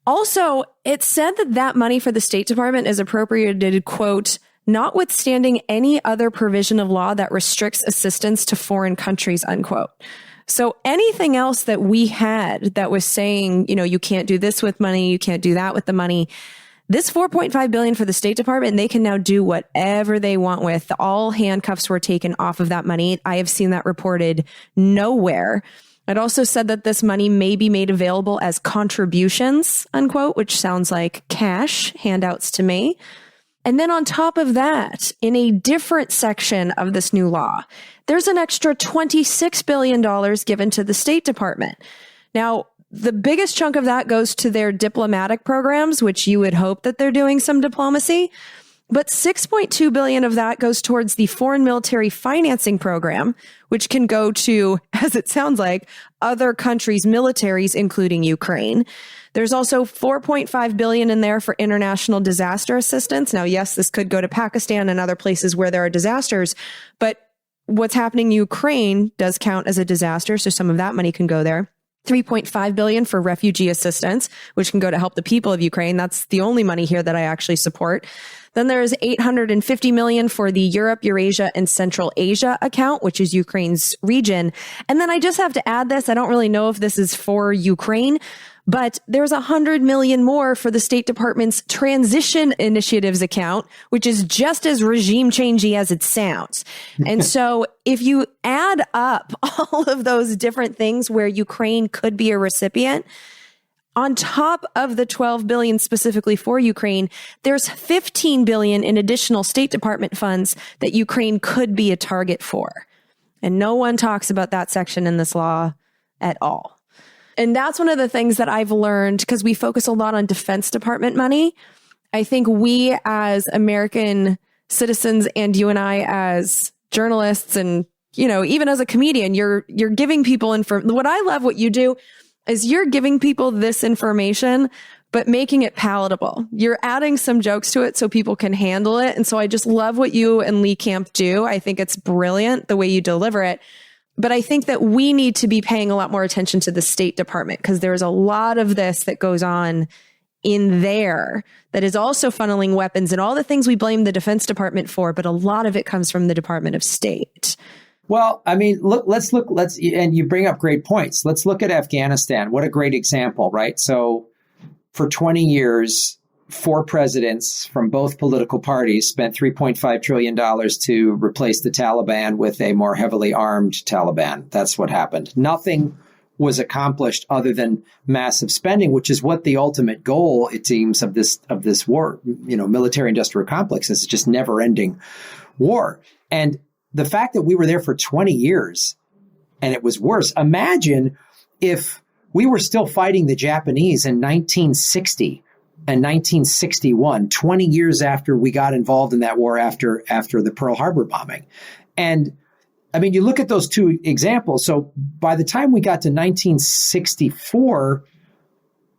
Also, it said that money for the State Department is appropriated, quote, notwithstanding any other provision of law that restricts assistance to foreign countries, unquote. So anything else that we had that was saying, you can't do this with money, you can't do that with the money, this $4.5 billion for the State Department, they can now do whatever they want with. All handcuffs were taken off of that money. I have seen that reported nowhere. It also said that this money may be made available as contributions, unquote, which sounds like cash handouts to me. And then on top of that, in a different section of this new law, there's an extra $26 billion given to the State Department. Now, the biggest chunk of that goes to their diplomatic programs, which you would hope that they're doing some diplomacy. But $6.2 billion of that goes towards the Foreign Military Financing Program, which can go to, as it sounds like, other countries' militaries, including Ukraine. There's also $4.5 billion in there for international disaster assistance. Now, yes, this could go to Pakistan and other places where there are disasters, but what's happening in Ukraine does count as a disaster, so some of that money can go there. $3.5 billion for refugee assistance, which can go to help the people of Ukraine. That's the only money here that I actually support. Then there's $850 million for the Europe, Eurasia, and Central Asia account, which is Ukraine's region. And then I just have to add this. I don't really know if this is for Ukraine, but there's $100 million more for the State Department's Transition Initiatives account, which is just as regime changey as it sounds. And so if you add up all of those different things where Ukraine could be a recipient, on top of the $12 billion specifically for Ukraine, there's $15 billion in additional State Department funds that Ukraine could be a target for. And no one talks about that section in this law at all. And that's one of the things that I've learned, because we focus a lot on Defense Department money. I think we as American citizens, and you and I as journalists, and even as a comedian, you're giving people what I love what you do is you're giving people this information, but making it palatable. You're adding some jokes to it so people can handle it. And so I just love what you and Lee Camp do. I think it's brilliant the way you deliver it. But I think that we need to be paying a lot more attention to the State Department, because there's a lot of this that goes on in there that is also funneling weapons and all the things we blame the Defense Department for. But a lot of it comes from the Department of State. Well, I mean, and you bring up great points. Let's look at Afghanistan. What a great example, right? So for 20 years, 4 presidents from both political parties spent $3.5 trillion to replace the Taliban with a more heavily armed Taliban. That's what happened. Nothing was accomplished other than massive spending, which is what the ultimate goal, it seems, of this war, military industrial complex is just never ending war. And the fact that we were there for 20 years and it was worse. Imagine if we were still fighting the Japanese in 1960 and 1961, 20 years after we got involved in that war after the Pearl Harbor bombing. And I mean, you look at those two examples. So by the time we got to 1964,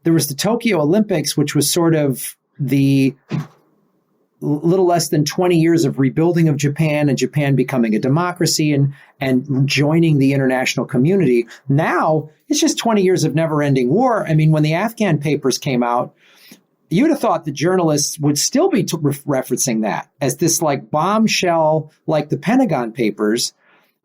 there was the Tokyo Olympics, which was sort of the little less than 20 years of rebuilding of Japan and Japan becoming a democracy and joining the international community. Now it's just 20 years of never-ending war. I mean, when the Afghan papers came out, you'd have thought the journalists would still be referencing that as this like bombshell, like the Pentagon papers.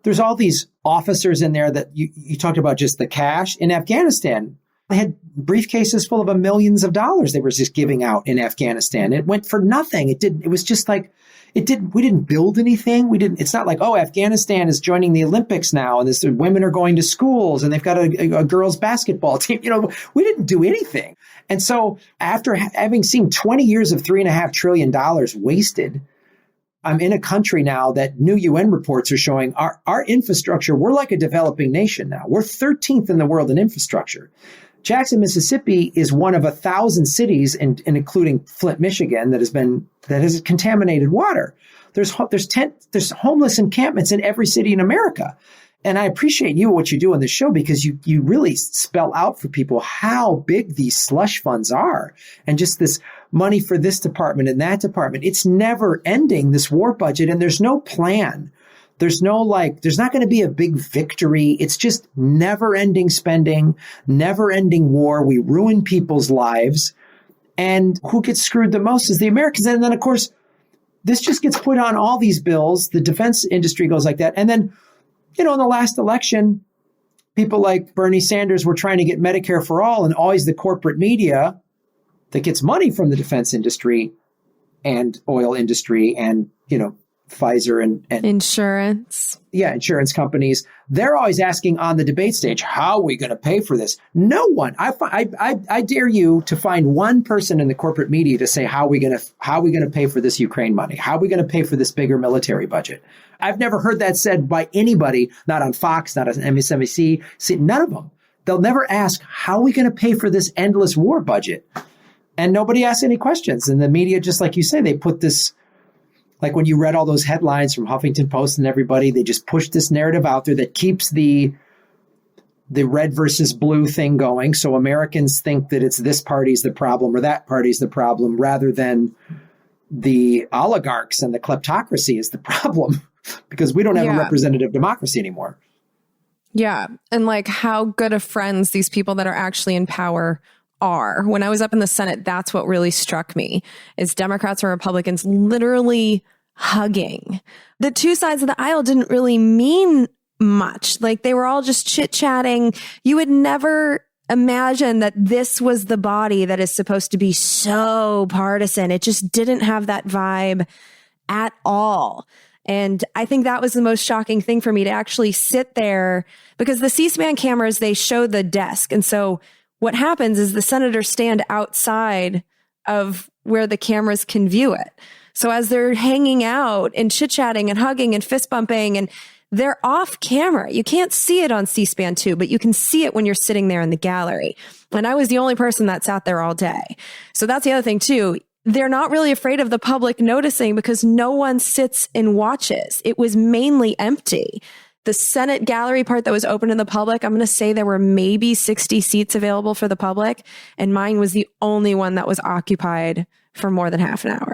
There's all these officers in there that you talked about, just the cash in Afghanistan. They had briefcases full of millions of dollars they were just giving out in Afghanistan. It went for nothing. It was just like, we didn't build anything. It's not like, oh, Afghanistan is joining the Olympics now and women are going to schools and they've got a girls basketball team. We didn't do anything. And so after having seen 20 years of $3.5 trillion wasted, I'm in a country now that new UN reports are showing our infrastructure. We're like a developing nation now. We're 13th in the world in infrastructure. Jackson, Mississippi is one of 1,000 cities, and including Flint, Michigan, that has contaminated water. There's homeless encampments in every city in America. And I appreciate what you do on this show, because you really spell out for people how big these slush funds are, and just this money for this department and that department. It's never ending, this war budget, and there's no plan. There's not going to be a big victory. It's just never ending spending, never ending war. We ruin people's lives. And who gets screwed the most is the Americans. And then, of course, this just gets put on all these bills. The defense industry goes like that. And then, in the last election, people like Bernie Sanders were trying to get Medicare for all, and always the corporate media that gets money from the defense industry and oil industry and, Pfizer and insurance. Yeah, insurance companies. They're always asking on the debate stage, how are we going to pay for this? No one. I dare you to find one person in the corporate media to say, how are we going to pay for this Ukraine money? How are we going to pay for this bigger military budget? I've never heard that said by anybody, not on Fox, not on MSNBC, none of them. They'll never ask, how are we going to pay for this endless war budget? And nobody asks any questions. And the media, just like you say, they put this, like when you read all those headlines from Huffington Post and everybody, they just push this narrative out there that keeps the red versus blue thing going. So Americans think that it's this party's the problem or that party's the problem, rather than the oligarchs and the kleptocracy is the problem, because we don't have a representative democracy anymore. Yeah. And like how good of friends these people that are actually in power are. When I was up in the Senate, that's what really struck me, is Democrats and Republicans literally hugging. The two sides of the aisle didn't really mean much. Like they were all just chit-chatting. You would never imagine that this was the body that is supposed to be so partisan. It just didn't have that vibe at all. And I think that was the most shocking thing for me, to actually sit there, because the C-SPAN cameras, they show the desk. And so what happens is the senators stand outside of where the cameras can view it. So as they're hanging out and chit-chatting and hugging and fist bumping, and they're off camera. You can't see it on C-SPAN 2, but you can see it when you're sitting there in the gallery. And I was the only person that sat there all day. So that's the other thing too. They're not really afraid of the public noticing, because no one sits and watches. It was mainly empty. The Senate gallery part that was open to the public, I'm going to say there were maybe 60 seats available for the public, and mine was the only one that was occupied for more than half an hour.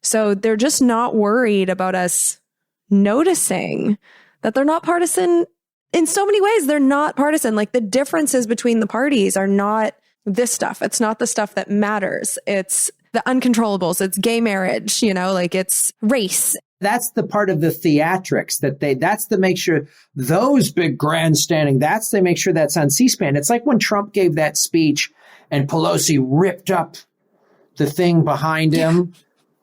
So they're just not worried about us noticing that they're not partisan. In so many ways, they're not partisan. Like the differences between the parties are not this stuff. It's not the stuff that matters. It's the uncontrollables. It's gay marriage, like it's race. That's the part of the theatrics that's to make sure those big grandstanding, they make sure that's on C-SPAN. It's like when Trump gave that speech and Pelosi ripped up the thing behind him,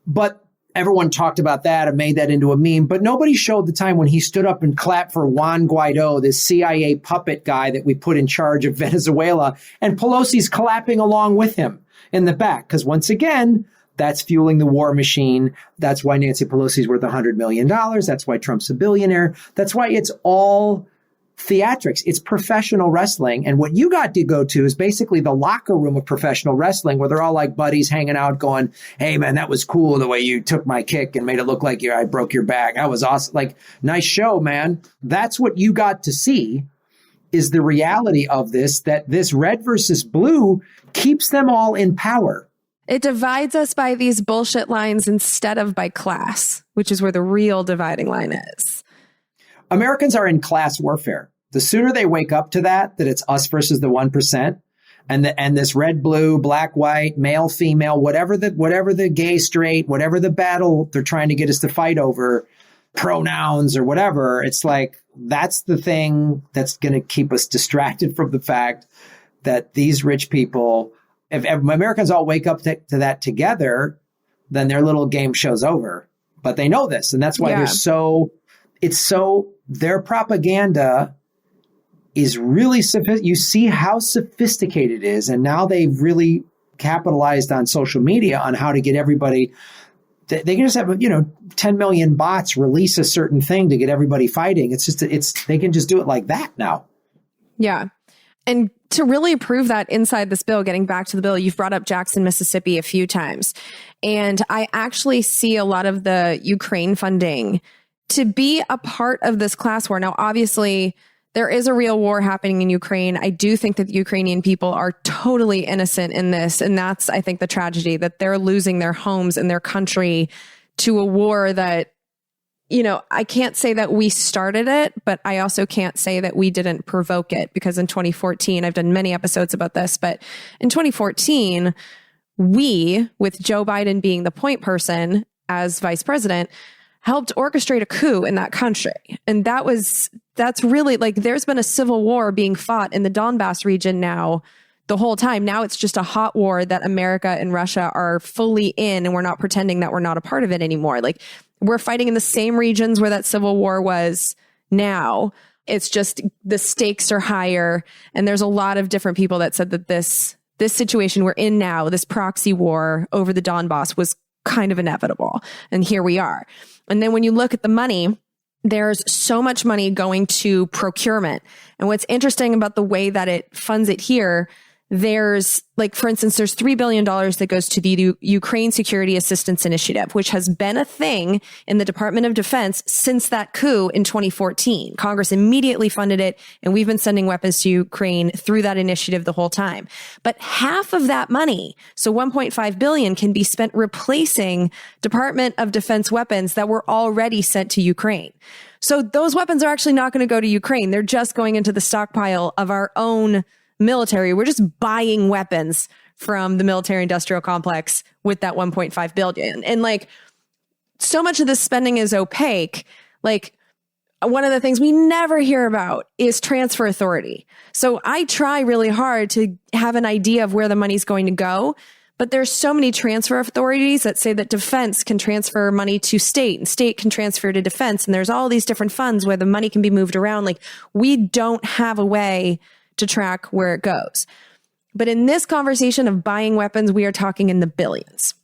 but everyone talked about that and made that into a meme. But nobody showed the time when he stood up and clapped for Juan Guaido, this CIA puppet guy that we put in charge of Venezuela, and Pelosi's clapping along with him in the back. Because once again, that's fueling the war machine. That's why Nancy Pelosi's worth $100 million. That's why Trump's a billionaire. That's why it's all theatrics. It's professional wrestling. And what you got to go to is basically the locker room of professional wrestling, where they're all like buddies hanging out going, hey, man, that was cool the way you took my kick and made it look like I broke your back. That was awesome. Like, nice show, man. That's what you got to see, is the reality of this, that this red versus blue keeps them all in power. It divides us by these bullshit lines instead of by class, which is where the real dividing line is. Americans are in class warfare. The sooner they wake up to that it's us versus the 1%, and this red, blue, black, white, male, female, whatever the gay, straight, whatever the battle they're trying to get us to fight over, pronouns or whatever, it's like, that's the thing that's going to keep us distracted from the fact that these rich people, if Americans all wake up to that together, then their little game show's over. But they know this, and that's why their propaganda is really you see how sophisticated it is, and now they've really capitalized on social media on how to get everybody. They can just have 10 million bots release a certain thing to get everybody fighting. They can just do it like that now. Yeah. And to really prove that inside this bill, getting back to the bill, you've brought up Jackson, Mississippi a few times. And I actually see a lot of the Ukraine funding to be a part of this class war. Now, obviously, there is a real war happening in Ukraine. I do think that the Ukrainian people are totally innocent in this. And that's, I think, the tragedy, that they're losing their homes and their country to a war that, I can't say that we started it, but I also can't say that we didn't provoke it, because in 2014, I've done many episodes about this, but in 2014, we, with Joe Biden being the point person as vice president, helped orchestrate a coup in that country. And that's really, like, there's been a civil war being fought in the Donbass region now the whole time. Now it's just a hot war that America and Russia are fully in, and we're not pretending that we're not a part of it anymore. Like, we're fighting in the same regions where that civil war was now. It's just the stakes are higher. And there's a lot of different people that said that this situation we're in now, this proxy war over the Donbass, was kind of inevitable. And here we are. And then when you look at the money, there's so much money going to procurement. And what's interesting about the way that it funds it here, there's, like, for instance, there's $3 billion that goes to the Ukraine Security Assistance Initiative, which has been a thing in the Department of Defense since that coup in 2014. Congress immediately funded it, and we've been sending weapons to Ukraine through that initiative the whole time. But half of that money, so $1.5 billion, can be spent replacing Department of Defense weapons that were already sent to Ukraine. So those weapons are actually not going to go to Ukraine. They're just going into the stockpile of our own military. We're just buying weapons from the military industrial complex with that 1.5 billion. And, like, so much of this spending is opaque. Like, one of the things we never hear about is transfer authority. So I try really hard to have an idea of where the money's going to go, but there's so many transfer authorities that say that defense can transfer money to state and state can transfer to defense. And there's all these different funds where the money can be moved around. Like, we don't have a way to track where it goes. But in this conversation of buying weapons, we are talking in the billions.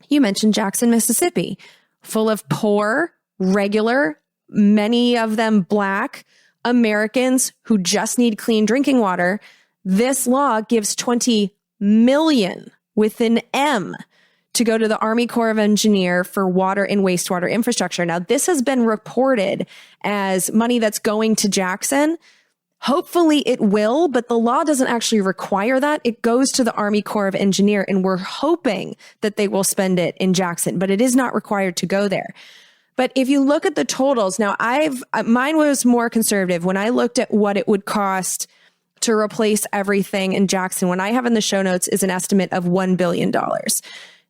You mentioned Jackson, Mississippi, full of poor, regular, many of them Black Americans who just need clean drinking water. This law gives $20 million with an M to go to the Army Corps of Engineers for water and wastewater infrastructure. Now, this has been reported as money that's going to Jackson. Hopefully it will, but the law doesn't actually require that. It goes to the Army Corps of Engineers, and we're hoping that they will spend it in Jackson, but it is not required to go there. But if you look at the totals, now mine was more conservative. When I looked at what it would cost to replace everything in Jackson, what I have in the show notes is an estimate of $1 billion.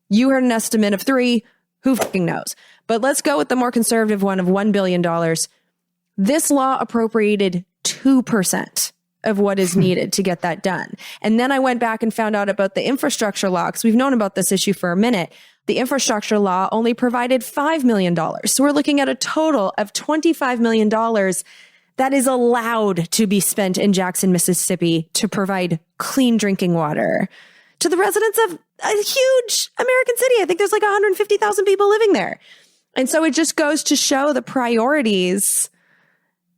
You heard an estimate of 3, who fucking knows? But let's go with the more conservative one of $1 billion. This law appropriated 2% of what is needed to get that done. And then I went back and found out about the infrastructure law, because we've known about this issue for a minute. The infrastructure law only provided $5 million. So we're looking at a total of $25 million that is allowed to be spent in Jackson, Mississippi to provide clean drinking water to the residents of a huge American city. I think there's like 150,000 people living there. And so it just goes to show the priorities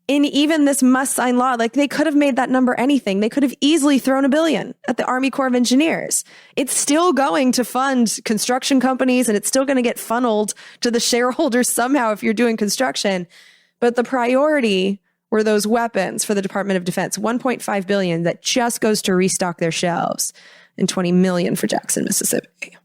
in even this must-sign law. Like, they could have made that number anything. They could have easily thrown $1 billion at the Army Corps of Engineers. It's still going to fund construction companies, and it's still going to get funneled to the shareholders somehow if you're doing construction. But the priority were those weapons for the Department of Defense, $1.5 billion that just goes to restock their shelves, and $20 million for Jackson, Mississippi.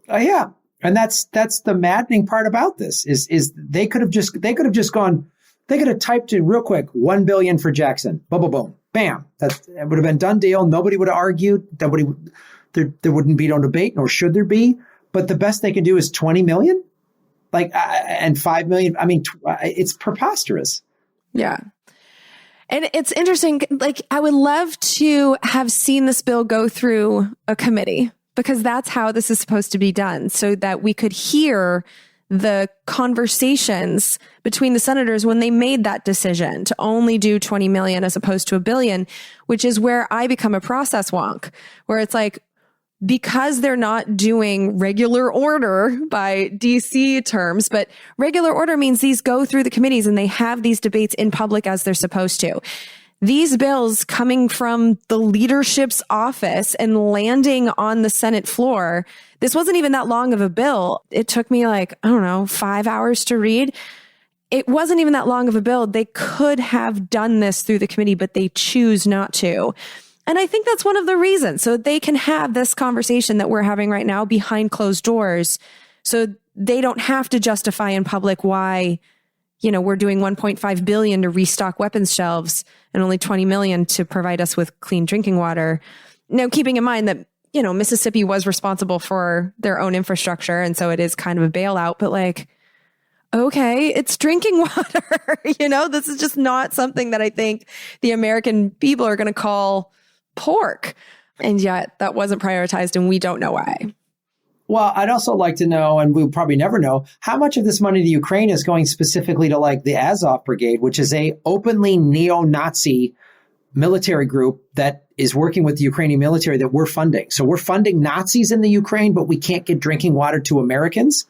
Yeah. And that's the maddening part about this is they could have just gone, they could have typed in real quick, $1 billion for Jackson. Boom, boom, boom. Bam. That would have been done deal. Nobody would have argued. There wouldn't be no debate, nor should there be. But the best they can do is 20 million, and 5 million. I mean, it's preposterous. Yeah. And it's interesting. I would love to have seen this bill go through a committee, because that's how this is supposed to be done, so that we could hear the conversations between the senators when they made that decision to only do 20 million as opposed to $1 billion, which is where I become a process wonk, where it's like, because they're not doing regular order by DC terms, but regular order means these go through the committees and they have these debates in public as they're supposed to. These bills coming from the leadership's office and landing on the Senate floor, this wasn't even that long of a bill. It took me 5 hours to read. It wasn't even that long of a bill. They could have done this through the committee, but they choose not to. And I think that's one of the reasons, so they can have this conversation that we're having right now behind closed doors, so they don't have to justify in public why, we're doing $1.5 billion to restock weapons shelves and only $20 million to provide us with clean drinking water. Now, keeping in mind that, Mississippi was responsible for their own infrastructure, and so it is kind of a bailout, but okay, it's drinking water. This is just not something that I think the American people are going to call pork. And yet that wasn't prioritized, and we don't know why. Well, I'd also like to know, and we'll probably never know, how much of this money to Ukraine is going specifically to the Azov Brigade, which is a openly neo-Nazi military group that is working with the Ukrainian military that we're funding. So we're funding Nazis in the Ukraine, but we can't get drinking water to Americans.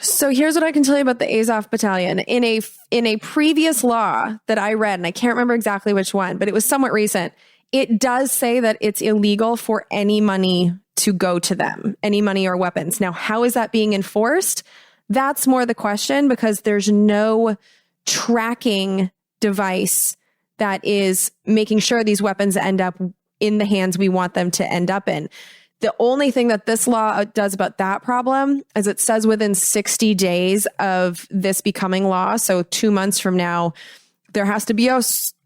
So here's what I can tell you about the Azov Battalion. In a previous law that I read, and I can't remember exactly which one, but it was somewhat recent, it does say that it's illegal for any money to go to them, any money or weapons. Now, how is that being enforced? That's more the question, because there's no tracking device that is making sure these weapons end up in the hands we want them to end up in. The only thing that this law does about that problem is it says within 60 days of this becoming law, so 2 months from now, there has to be a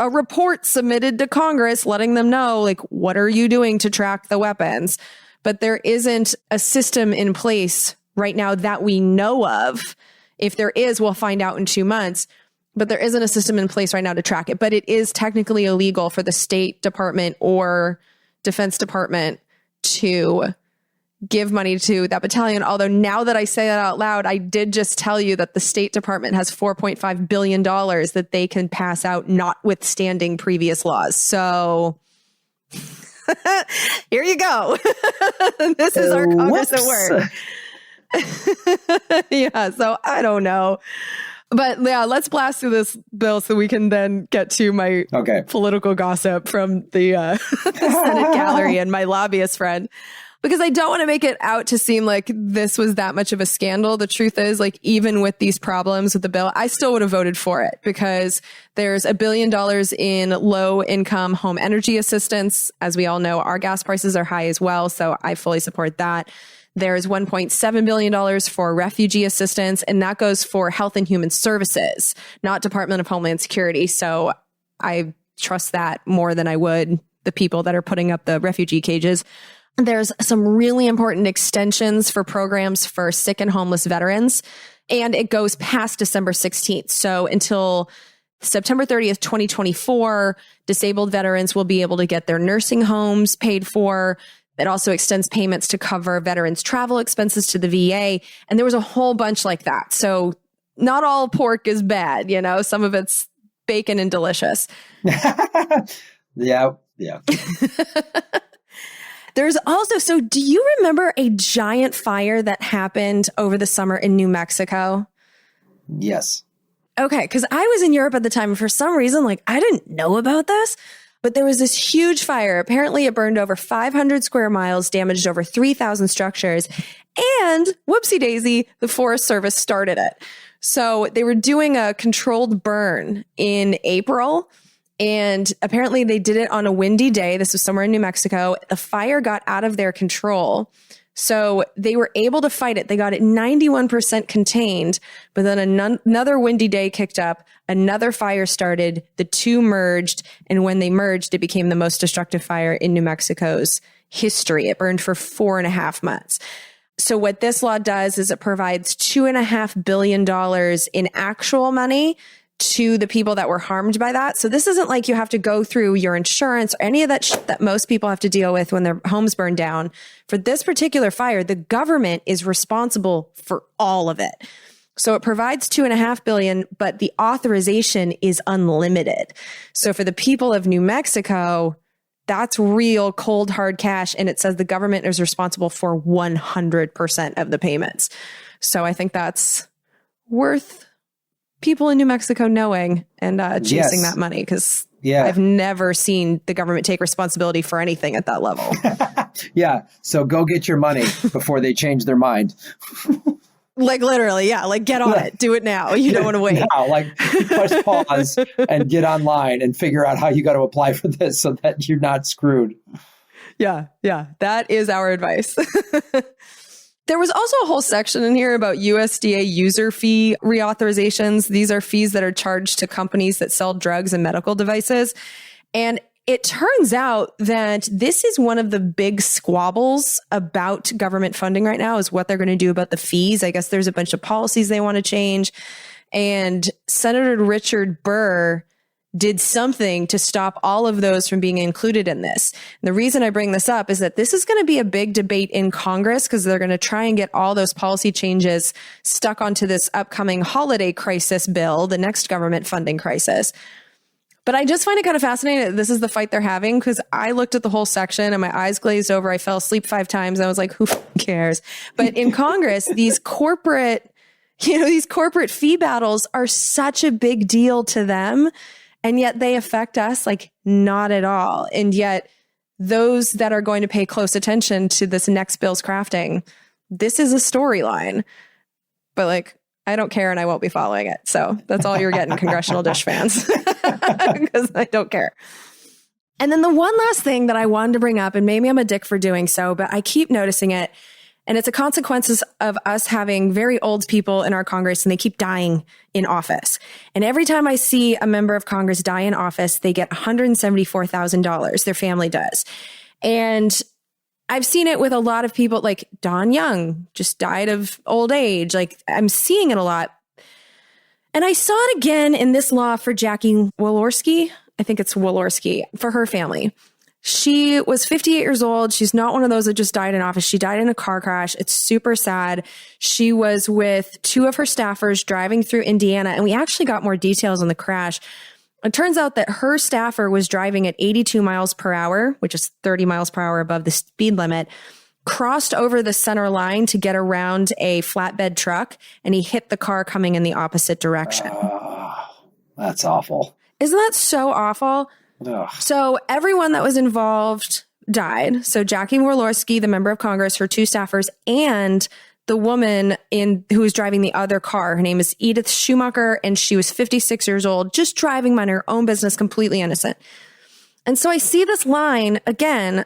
report submitted to Congress letting them know, what are you doing to track the weapons? But there isn't a system in place right now that we know of. If there is, we'll find out in 2 months. But there isn't a system in place right now to track it. But it is technically illegal for the State Department or Defense Department to give money to that battalion. Although now that I say that out loud, I did just tell you that the State Department has $4.5 billion that they can pass out, notwithstanding previous laws. So here you go. This is our Congress at work. Yeah, so I don't know. But yeah, let's blast through this bill so we can then get to my political gossip from the Senate gallery and my lobbyist friend. Because I don't want to make it out to seem like this was that much of a scandal. The truth is, even with these problems with the bill, I still would have voted for it, because there's $1 billion in low income home energy assistance. As we all know, our gas prices are high as well. So I fully support that. There's $1.7 billion for refugee assistance, and that goes for Health and Human Services, not Department of Homeland Security. So I trust that more than I would the people that are putting up the refugee cages. There's some really important extensions for programs for sick and homeless veterans, and it goes past December 16th. So until September 30th, 2024, disabled veterans will be able to get their nursing homes paid for. It also extends payments to cover veterans' travel expenses to the VA. And there was a whole bunch like that. So not all pork is bad, some of it's bacon and delicious. Yeah. There's also, so do you remember a giant fire that happened over the summer in New Mexico? Yes. Okay, because I was in Europe at the time, and for some reason, I didn't know about this. But there was this huge fire. Apparently, it burned over 500 square miles, damaged over 3,000 structures. And whoopsie daisy, the Forest Service started it. So they were doing a controlled burn in April, and apparently they did it on a windy day. This was somewhere in New Mexico. The fire got out of their control. So they were able to fight it. They got it 91% contained, but then another windy day kicked up. Another fire started. The two merged. And when they merged, it became the most destructive fire in New Mexico's history. It burned for 4.5 months. So what this law does is it provides $2.5 billion in actual money to the people that were harmed by that. So this isn't like you have to go through your insurance or any of that shit that most people have to deal with when their homes burn down. For this particular fire, the government is responsible for all of it. So it provides $2.5 billion, but the authorization is unlimited. So for the people of New Mexico, that's real cold hard cash. And it says the government is responsible for 100% of the payments. So I think that's worth people in New Mexico knowing and chasing that money, because I've never seen the government take responsibility for anything at that level. Yeah. So go get your money before they change their mind. Like literally, yeah. Like get on it. Do it now. You don't want to wait. Now, like push pause and get online and figure out how you got to apply for this so that you're not screwed. Yeah. Yeah. That is our advice. There was also a whole section in here about USDA user fee reauthorizations. These are fees that are charged to companies that sell drugs and medical devices. And it turns out that this is one of the big squabbles about government funding right now, is what they're going to do about the fees. I guess there's a bunch of policies they want to change. And Senator Richard Burr did something to stop all of those from being included in this. And the reason I bring this up is that this is going to be a big debate in Congress, because they're going to try and get all those policy changes stuck onto this upcoming holiday crisis bill, the next government funding crisis. But I just find it kind of fascinating that this is the fight they're having, because I looked at the whole section and my eyes glazed over. I fell asleep 5 times. I was like, who cares? But in Congress, these corporate fee battles are such a big deal to them. And yet they affect us like not at all. And yet those that are going to pay close attention to this next bill's crafting, this is a storyline. But like, I don't care and I won't be following it. So that's all you're getting, Congressional Dish fans, because I don't care. And then the one last thing that I wanted to bring up, and maybe I'm a dick for doing so, but I keep noticing it. And it's a consequence of us having very old people in our Congress, and they keep dying in office. And every time I see a member of Congress die in office, they get $174,000. Their family does. And I've seen it with a lot of people, like Don Young just died of old age. Like I'm seeing it a lot. And I saw it again in this law for Jackie Walorski. I think it's Walorski, for her family. She was 58 years old. She's not one of those that just died in office. She died in a car crash. It's super sad. She was with 2 of her staffers driving through Indiana, and we actually got more details on the crash. It turns out that her staffer was driving at 82 miles per hour, which is 30 miles per hour above the speed limit, crossed over the center line to get around a flatbed truck, and he hit the car coming in the opposite direction. That's awful. Isn't that so awful? Ugh. So everyone that was involved died. So Jackie Walorski, the member of Congress, her 2 staffers, and the woman who was driving the other car. Her name is Edith Schumacher, and she was 56 years old, just driving mind her own business, completely innocent. And so I see this line again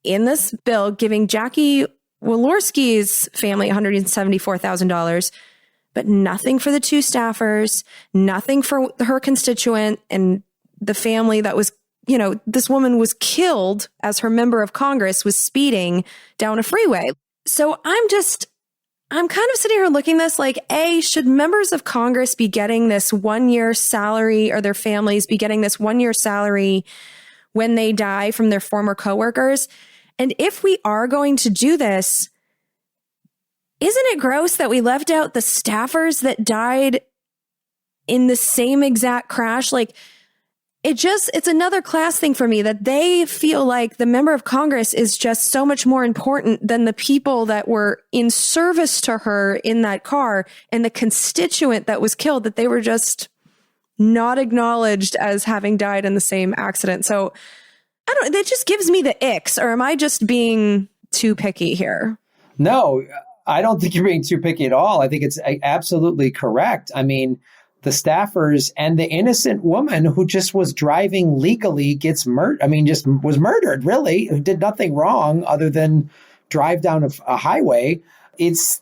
in this bill giving Jackie Walorski's family $174,000, but nothing for the 2 staffers, nothing for her constituent and the family that was, this woman was killed as her member of Congress was speeding down a freeway. So I'm kind of sitting here looking at this like, should members of Congress be getting this 1-year salary, or their families be getting this 1-year salary when they die from their former coworkers? And if we are going to do this, isn't it gross that we left out the staffers that died in the same exact crash? Like, it's another class thing for me, that they feel like the member of Congress is just so much more important than the people that were in service to her in that car and the constituent that was killed, that they were just not acknowledged as having died in the same accident. So that just gives me the icks, or am I just being too picky here? No, I don't think you're being too picky at all. I think it's absolutely correct. I mean, the staffers and the innocent woman who just was driving legally gets murdered. I mean, just was murdered, really, who did nothing wrong other than drive down a highway. It's,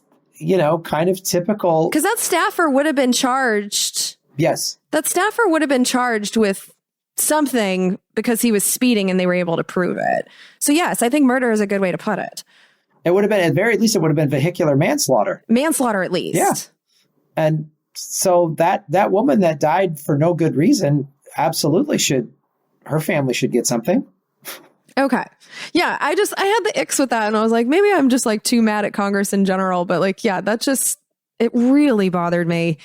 kind of typical. Because that staffer would have been charged. Yes. That staffer would have been charged with something because he was speeding and they were able to prove it. So yes, I think murder is a good way to put it. It would have been, at very least, it would have been vehicular manslaughter. Manslaughter, at least. Yeah. And so that woman that died for no good reason, absolutely her family should get something. Okay. Yeah, I had the icks with that, and I was like, maybe I'm just like too mad at Congress in general, but like, yeah, it really bothered me.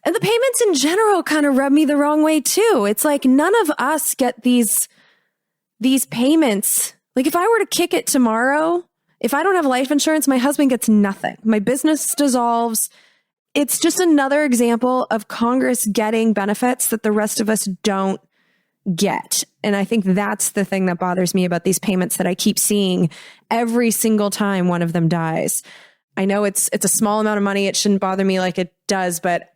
And the payments in general kind of rubbed me the wrong way too. It's like none of us get these payments. Like if I were to kick it tomorrow, if I don't have life insurance, my husband gets nothing. My business dissolves. It's just another example of Congress getting benefits that the rest of us don't get. And I think that's the thing that bothers me about these payments that I keep seeing every single time one of them dies. I know it's a small amount of money. It shouldn't bother me like it does, but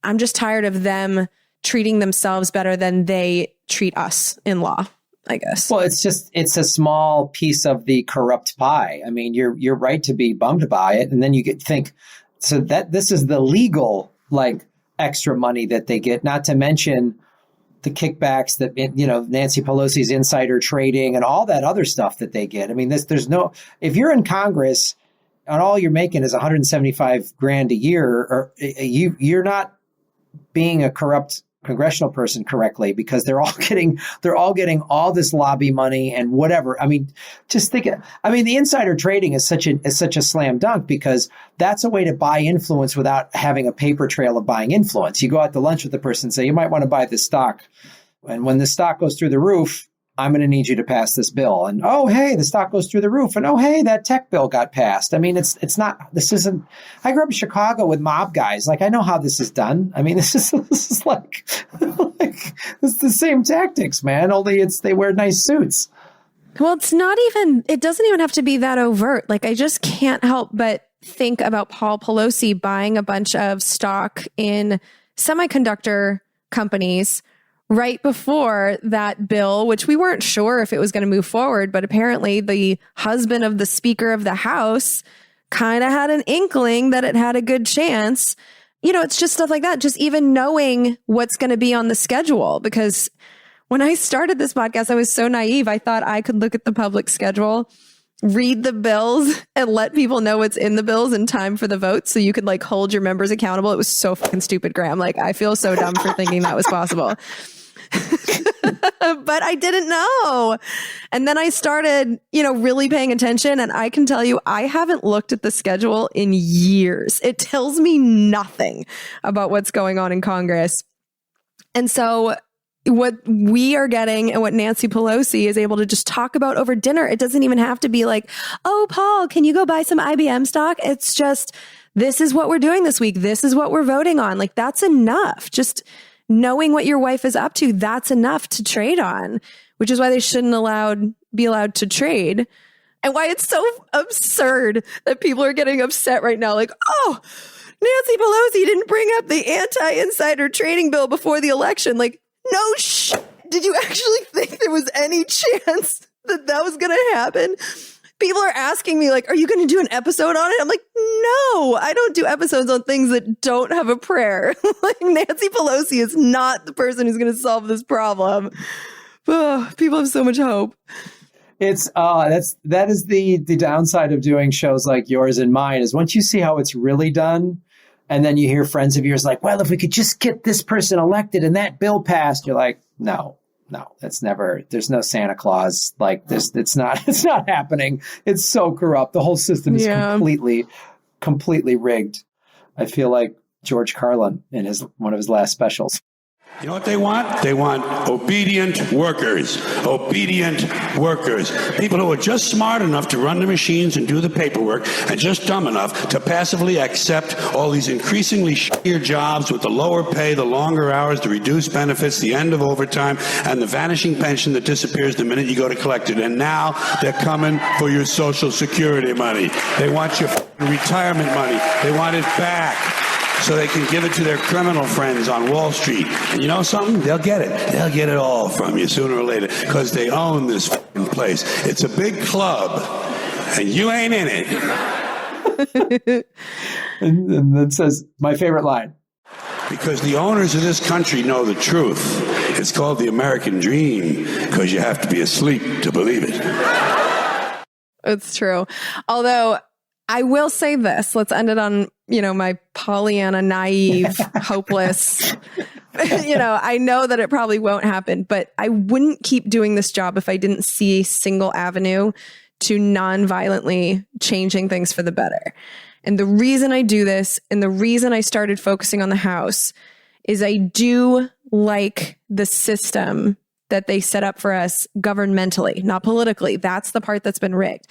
I'm just tired of them treating themselves better than they treat us in law, I guess. Well, it's a small piece of the corrupt pie. I mean, you're right to be bummed by it. And then you think, so that this is the legal, like, extra money that they get, not to mention the kickbacks that, Nancy Pelosi's insider trading and all that other stuff that they get. I mean, if you're in Congress and all you're making is $175,000 a year, or you're not being a corrupt congressional person correctly, because they're all getting all this lobby money and whatever. I mean, just think. I mean, the insider trading is such a slam dunk, because that's a way to buy influence without having a paper trail of buying influence. You go out to lunch with the person and say, you might want to buy this stock, and when the stock goes through the roof, I'm going to need you to pass this bill. And, oh, hey, the stock goes through the roof. And, oh, hey, that tech bill got passed. I mean, I grew up in Chicago with mob guys. Like, I know how this is done. I mean, this is like it's the same tactics, man. Only they wear nice suits. Well, it doesn't even have to be that overt. Like, I just can't help but think about Paul Pelosi buying a bunch of stock in semiconductor companies right before that bill, which we weren't sure if it was going to move forward, but apparently the husband of the Speaker of the House kind of had an inkling that it had a good chance. It's just stuff like that. Just even knowing what's going to be on the schedule, because when I started this podcast, I was so naive. I thought I could look at the public schedule, read the bills, and let people know what's in the bills in time for the vote, so you could like hold your members accountable. It was so fucking stupid, Graham. Like, I feel so dumb for thinking that was possible. But I didn't know. And then I started, really paying attention. And I can tell you, I haven't looked at the schedule in years. It tells me nothing about what's going on in Congress. And so what we are getting and what Nancy Pelosi is able to just talk about over dinner, it doesn't even have to be like, oh, Paul, can you go buy some IBM stock? It's just, this is what we're doing this week. This is what we're voting on. Like, that's enough. Just knowing what your wife is up to, that's enough to trade on, which is why they shouldn't be allowed to trade. And why it's so absurd that people are getting upset right now. Like, oh, Nancy Pelosi didn't bring up the anti-insider trading bill before the election. Like, no did you actually think there was any chance that was going to happen? People are asking me, like, are you going to do an episode on it? I'm like, no, I don't do episodes on things that don't have a prayer. Like, Nancy Pelosi is not the person who's going to solve this problem. Oh, people have so much hope. It's that is the downside of doing shows like yours and mine, is once you see how it's really done, and then you hear friends of yours like, well, if we could just get this person elected and that bill passed, you're like, no, that's never, there's no Santa Claus like this. It's not happening. It's so corrupt. The whole system is completely rigged. I feel like George Carlin in one of his last specials. You know what they want? They want obedient workers. Obedient workers. People who are just smart enough to run the machines and do the paperwork and just dumb enough to passively accept all these increasingly shittier jobs with the lower pay, the longer hours, the reduced benefits, the end of overtime, and the vanishing pension that disappears the minute you go to collect it. And now they're coming for your Social Security money. They want your retirement money. They want it back, so they can give it to their criminal friends on Wall Street. And you know something? They'll get it. They'll get it all from you sooner or later because they own this place. It's a big club, and you ain't in it. And then says, my favorite line. Because the owners of this country know the truth. It's called the American dream because you have to be asleep to believe it. It's true. Although I will say this, let's end it on, my Pollyanna, naive, hopeless, I know that it probably won't happen, but I wouldn't keep doing this job if I didn't see a single avenue to non-violently changing things for the better. And the reason I do this and the reason I started focusing on the House is I do like the system that they set up for us governmentally, not politically. That's the part that's been rigged.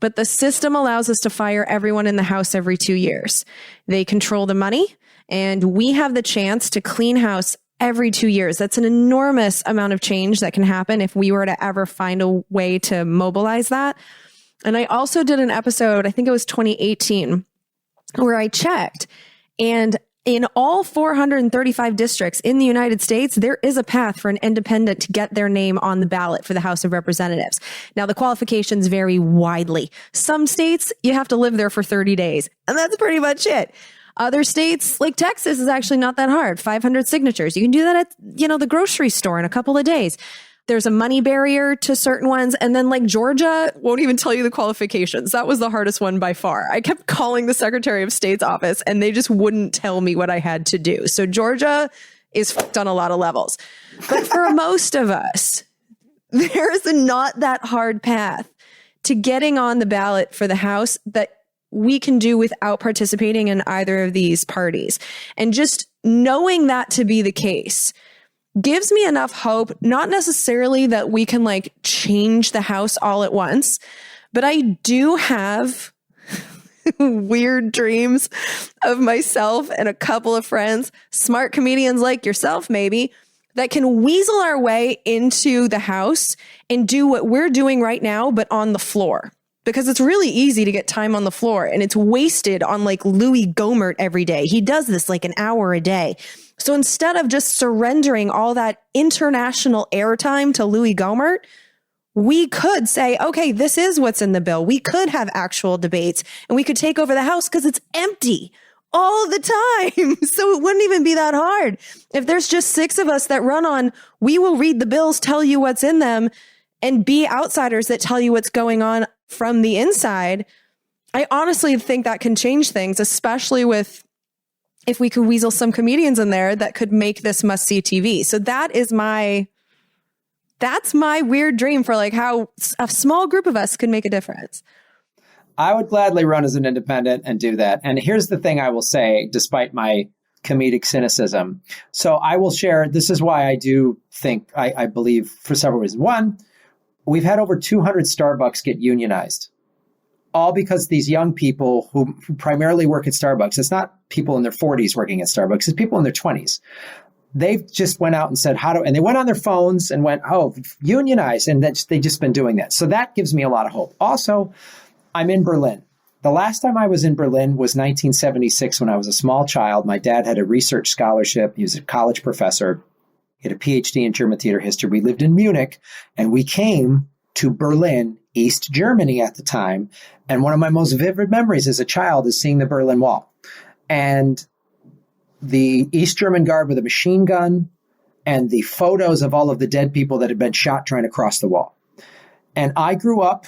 But the system allows us to fire everyone in the House every 2 years. They control the money, and we have the chance to clean house every 2 years. That's an enormous amount of change that can happen if we were to ever find a way to mobilize that. And I also did an episode, I think it was 2018, where I checked, and in all 435 districts in the United States, there is a path for an independent to get their name on the ballot for the House of Representatives. Now, the qualifications vary widely. Some states, you have to live there for 30 days, and that's pretty much it. Other states, like Texas, is actually not that hard. 500 signatures. You can do that at, the grocery store in a couple of days. There's a money barrier to certain ones. And then like Georgia won't even tell you the qualifications. That was the hardest one by far. I kept calling the Secretary of State's office and they just wouldn't tell me what I had to do. So Georgia is fucked on a lot of levels. But for most of us, there is a not that hard path to getting on the ballot for the House that we can do without participating in either of these parties. And just knowing that to be the case gives me enough hope, not necessarily that we can change the House all at once, but I do have weird dreams of myself and a couple of friends, smart comedians like yourself maybe, that can weasel our way into the House and do what we're doing right now, but on the floor. Because it's really easy to get time on the floor and it's wasted on Louis Gohmert every day. He does this an hour a day. So instead of just surrendering all that international airtime to Louis Gohmert, we could say, okay, this is what's in the bill. We could have actual debates and we could take over the House because it's empty all the time. So it wouldn't even be that hard. If there's just 6 of us that run on, we will read the bills, tell you what's in them, and be outsiders that tell you what's going on from the inside. I honestly think that can change things, especially if we could weasel some comedians in there that could make this must-see TV. So that's my weird dream for how a small group of us could make a difference. I would gladly run as an independent and do that. And here's the thing I will say, despite my comedic cynicism. So I will share, this is why I do think, I believe for several reasons. One, we've had over 200 Starbucks get unionized. All because these young people who primarily work at Starbucks, it's not people in their 40s working at Starbucks, it's people in their 20s. They've just went out and said, and they went on their phones and went, unionize. And they've just been doing that. So that gives me a lot of hope. Also, I'm in Berlin. The last time I was in Berlin was 1976 when I was a small child. My dad had a research scholarship. He was a college professor. He had a PhD in German theater history. We lived in Munich and we came to Berlin, East Germany at the time. And one of my most vivid memories as a child is seeing the Berlin Wall and the East German guard with a machine gun and the photos of all of the dead people that had been shot trying to cross the wall. And I grew up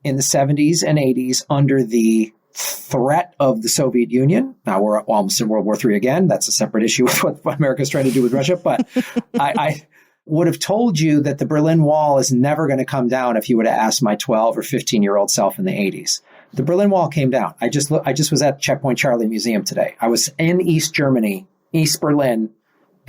in the 70s and 80s under the threat of the Soviet Union. Now we're almost in World War III again. That's a separate issue with what America's trying to do with Russia. But I would have told you that the Berlin Wall is never going to come down if you would have asked my 12 or 15-year-old self in the 80s. The Berlin Wall came down. I just was at Checkpoint Charlie Museum today. I was in East Germany, East Berlin,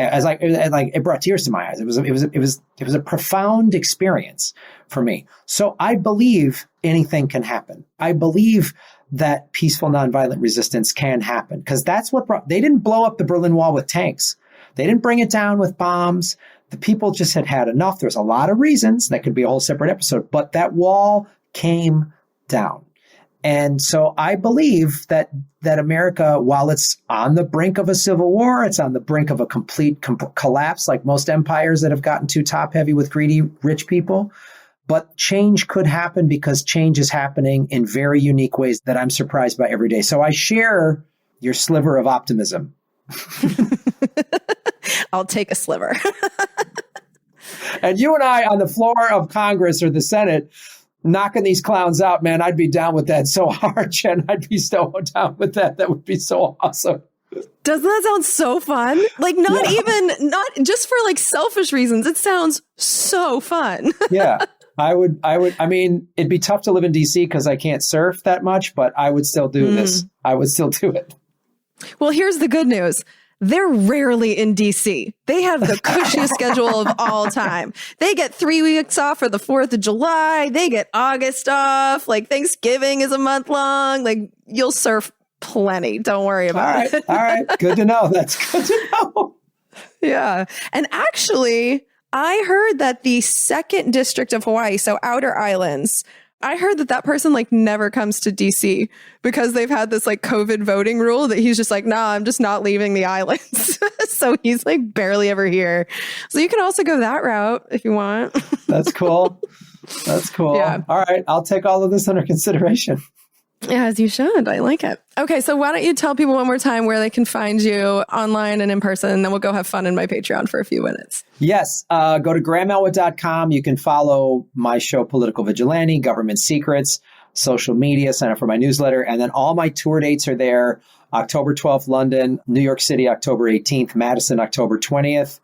it brought tears to my eyes. It was a profound experience for me. So I believe anything can happen. I believe that peaceful, nonviolent resistance can happen, because that's what they didn't blow up the Berlin Wall with tanks. They didn't bring it down with bombs. The people just had enough. There's a lot of reasons. That could be a whole separate episode, but that wall came down. And so I believe that America, while it's on the brink of a civil war, it's on the brink of a complete collapse, like most empires that have gotten too top heavy with greedy, rich people. But change could happen, because change is happening in very unique ways that I'm surprised by every day. So I share your sliver of optimism. I'll take a sliver. And you and I on the floor of Congress or the Senate knocking these clowns out, man, I'd be down with that so hard, Jen. I'd be so down with that. That would be so awesome. Doesn't that sound so fun? Like, not just for like selfish reasons. It sounds so fun. Yeah. I mean, it'd be tough to live in DC because I can't surf that much, but I would still do this. I would still do it. Well, here's the good news. They're rarely in DC. They have the cushiest schedule of all time. They get 3 weeks off for the 4th of July. They get August off. Like, Thanksgiving is a month long. Like, you'll surf plenty. Don't worry about it. All right. Good to know. That's good to know. Yeah. And actually, I heard that the 2nd district of Hawaii, so Outer Islands, I heard that person like never comes to DC because they've had this like COVID voting rule that he's just like, nah, I'm just not leaving the islands. So he's like barely ever here. So you can also go that route if you want. That's cool. That's cool. Yeah. All right. I'll take all of this under consideration. As you should. I like it. Okay. So why don't you tell people one more time where they can find you online and in person, and then we'll go have fun in my Patreon for a few minutes. Yes. Go to GrahamElwood.com. You can follow my show, Political Vigilante, Government Secrets, social media, sign up for my newsletter. And then all my tour dates are there. October 12th, London, New York City, October 18th, Madison, October 20th.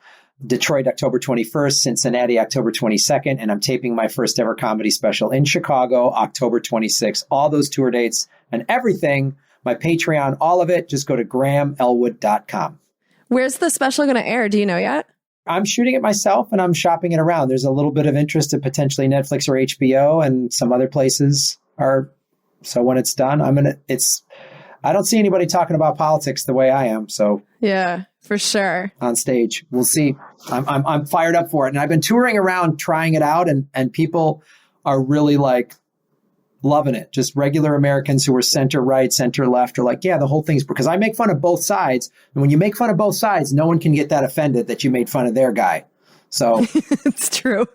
Detroit, October 21st, Cincinnati, October 22nd, and I'm taping my first ever comedy special in Chicago, October 26th. All those tour dates and everything, my Patreon, all of it, just go to GrahamElwood.com. Where's the special going to air? Do you know yet? I'm shooting it myself and I'm shopping it around. There's a little bit of interest in potentially Netflix or HBO and some other places are. So when it's done, I don't see anybody talking about politics the way I am. So yeah. For sure. On stage. We'll see. I'm fired up for it. And I've been touring around trying it out, and people are really like loving it. Just regular Americans who are center right, center left are like, yeah, the whole thing's, because I make fun of both sides. And when you make fun of both sides, no one can get that offended that you made fun of their guy. So it's true.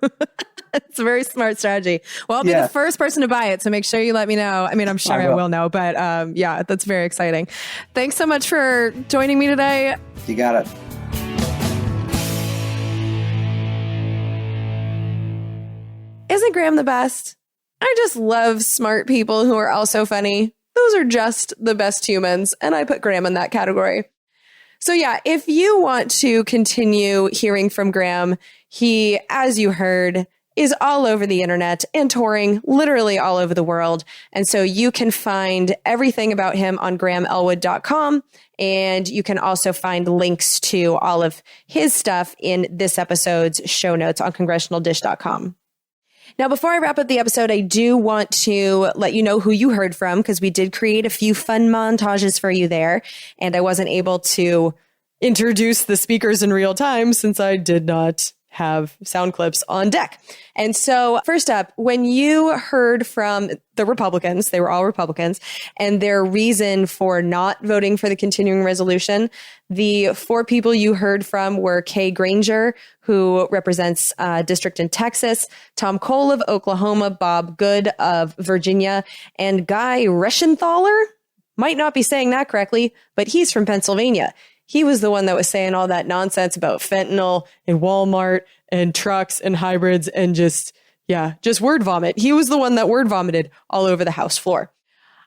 It's a very smart strategy. Well, I'll be the first person to buy it, so make sure you let me know. I mean, I'm sure I will know, but yeah, that's very exciting. Thanks so much for joining me today. You got it. Isn't Graham the best? I just love smart people who are also funny. Those are just the best humans, and I put Graham in that category. So yeah, if you want to continue hearing from Graham, he, as you heard, is all over the internet and touring literally all over the world. And so you can find everything about him on GrahamElwood.com. And you can also find links to all of his stuff in this episode's show notes on congressionaldish.com. Now, before I wrap up the episode, I do want to let you know who you heard from, because we did create a few fun montages for you there. And I wasn't able to introduce the speakers in real time since I did not have sound clips on deck. And so first up, when you heard from the Republicans, they were all Republicans, and their reason for not voting for the continuing resolution, the 4 people you heard from were Kay Granger, who represents a district in Texas, Tom Cole of Oklahoma, Bob Good of Virginia, and Guy Reschenthaler. Might not be saying that correctly, but he's from Pennsylvania. He was the one that was saying all that nonsense about fentanyl and Walmart and trucks and hybrids and just word vomit. He was the one that word vomited all over the House floor.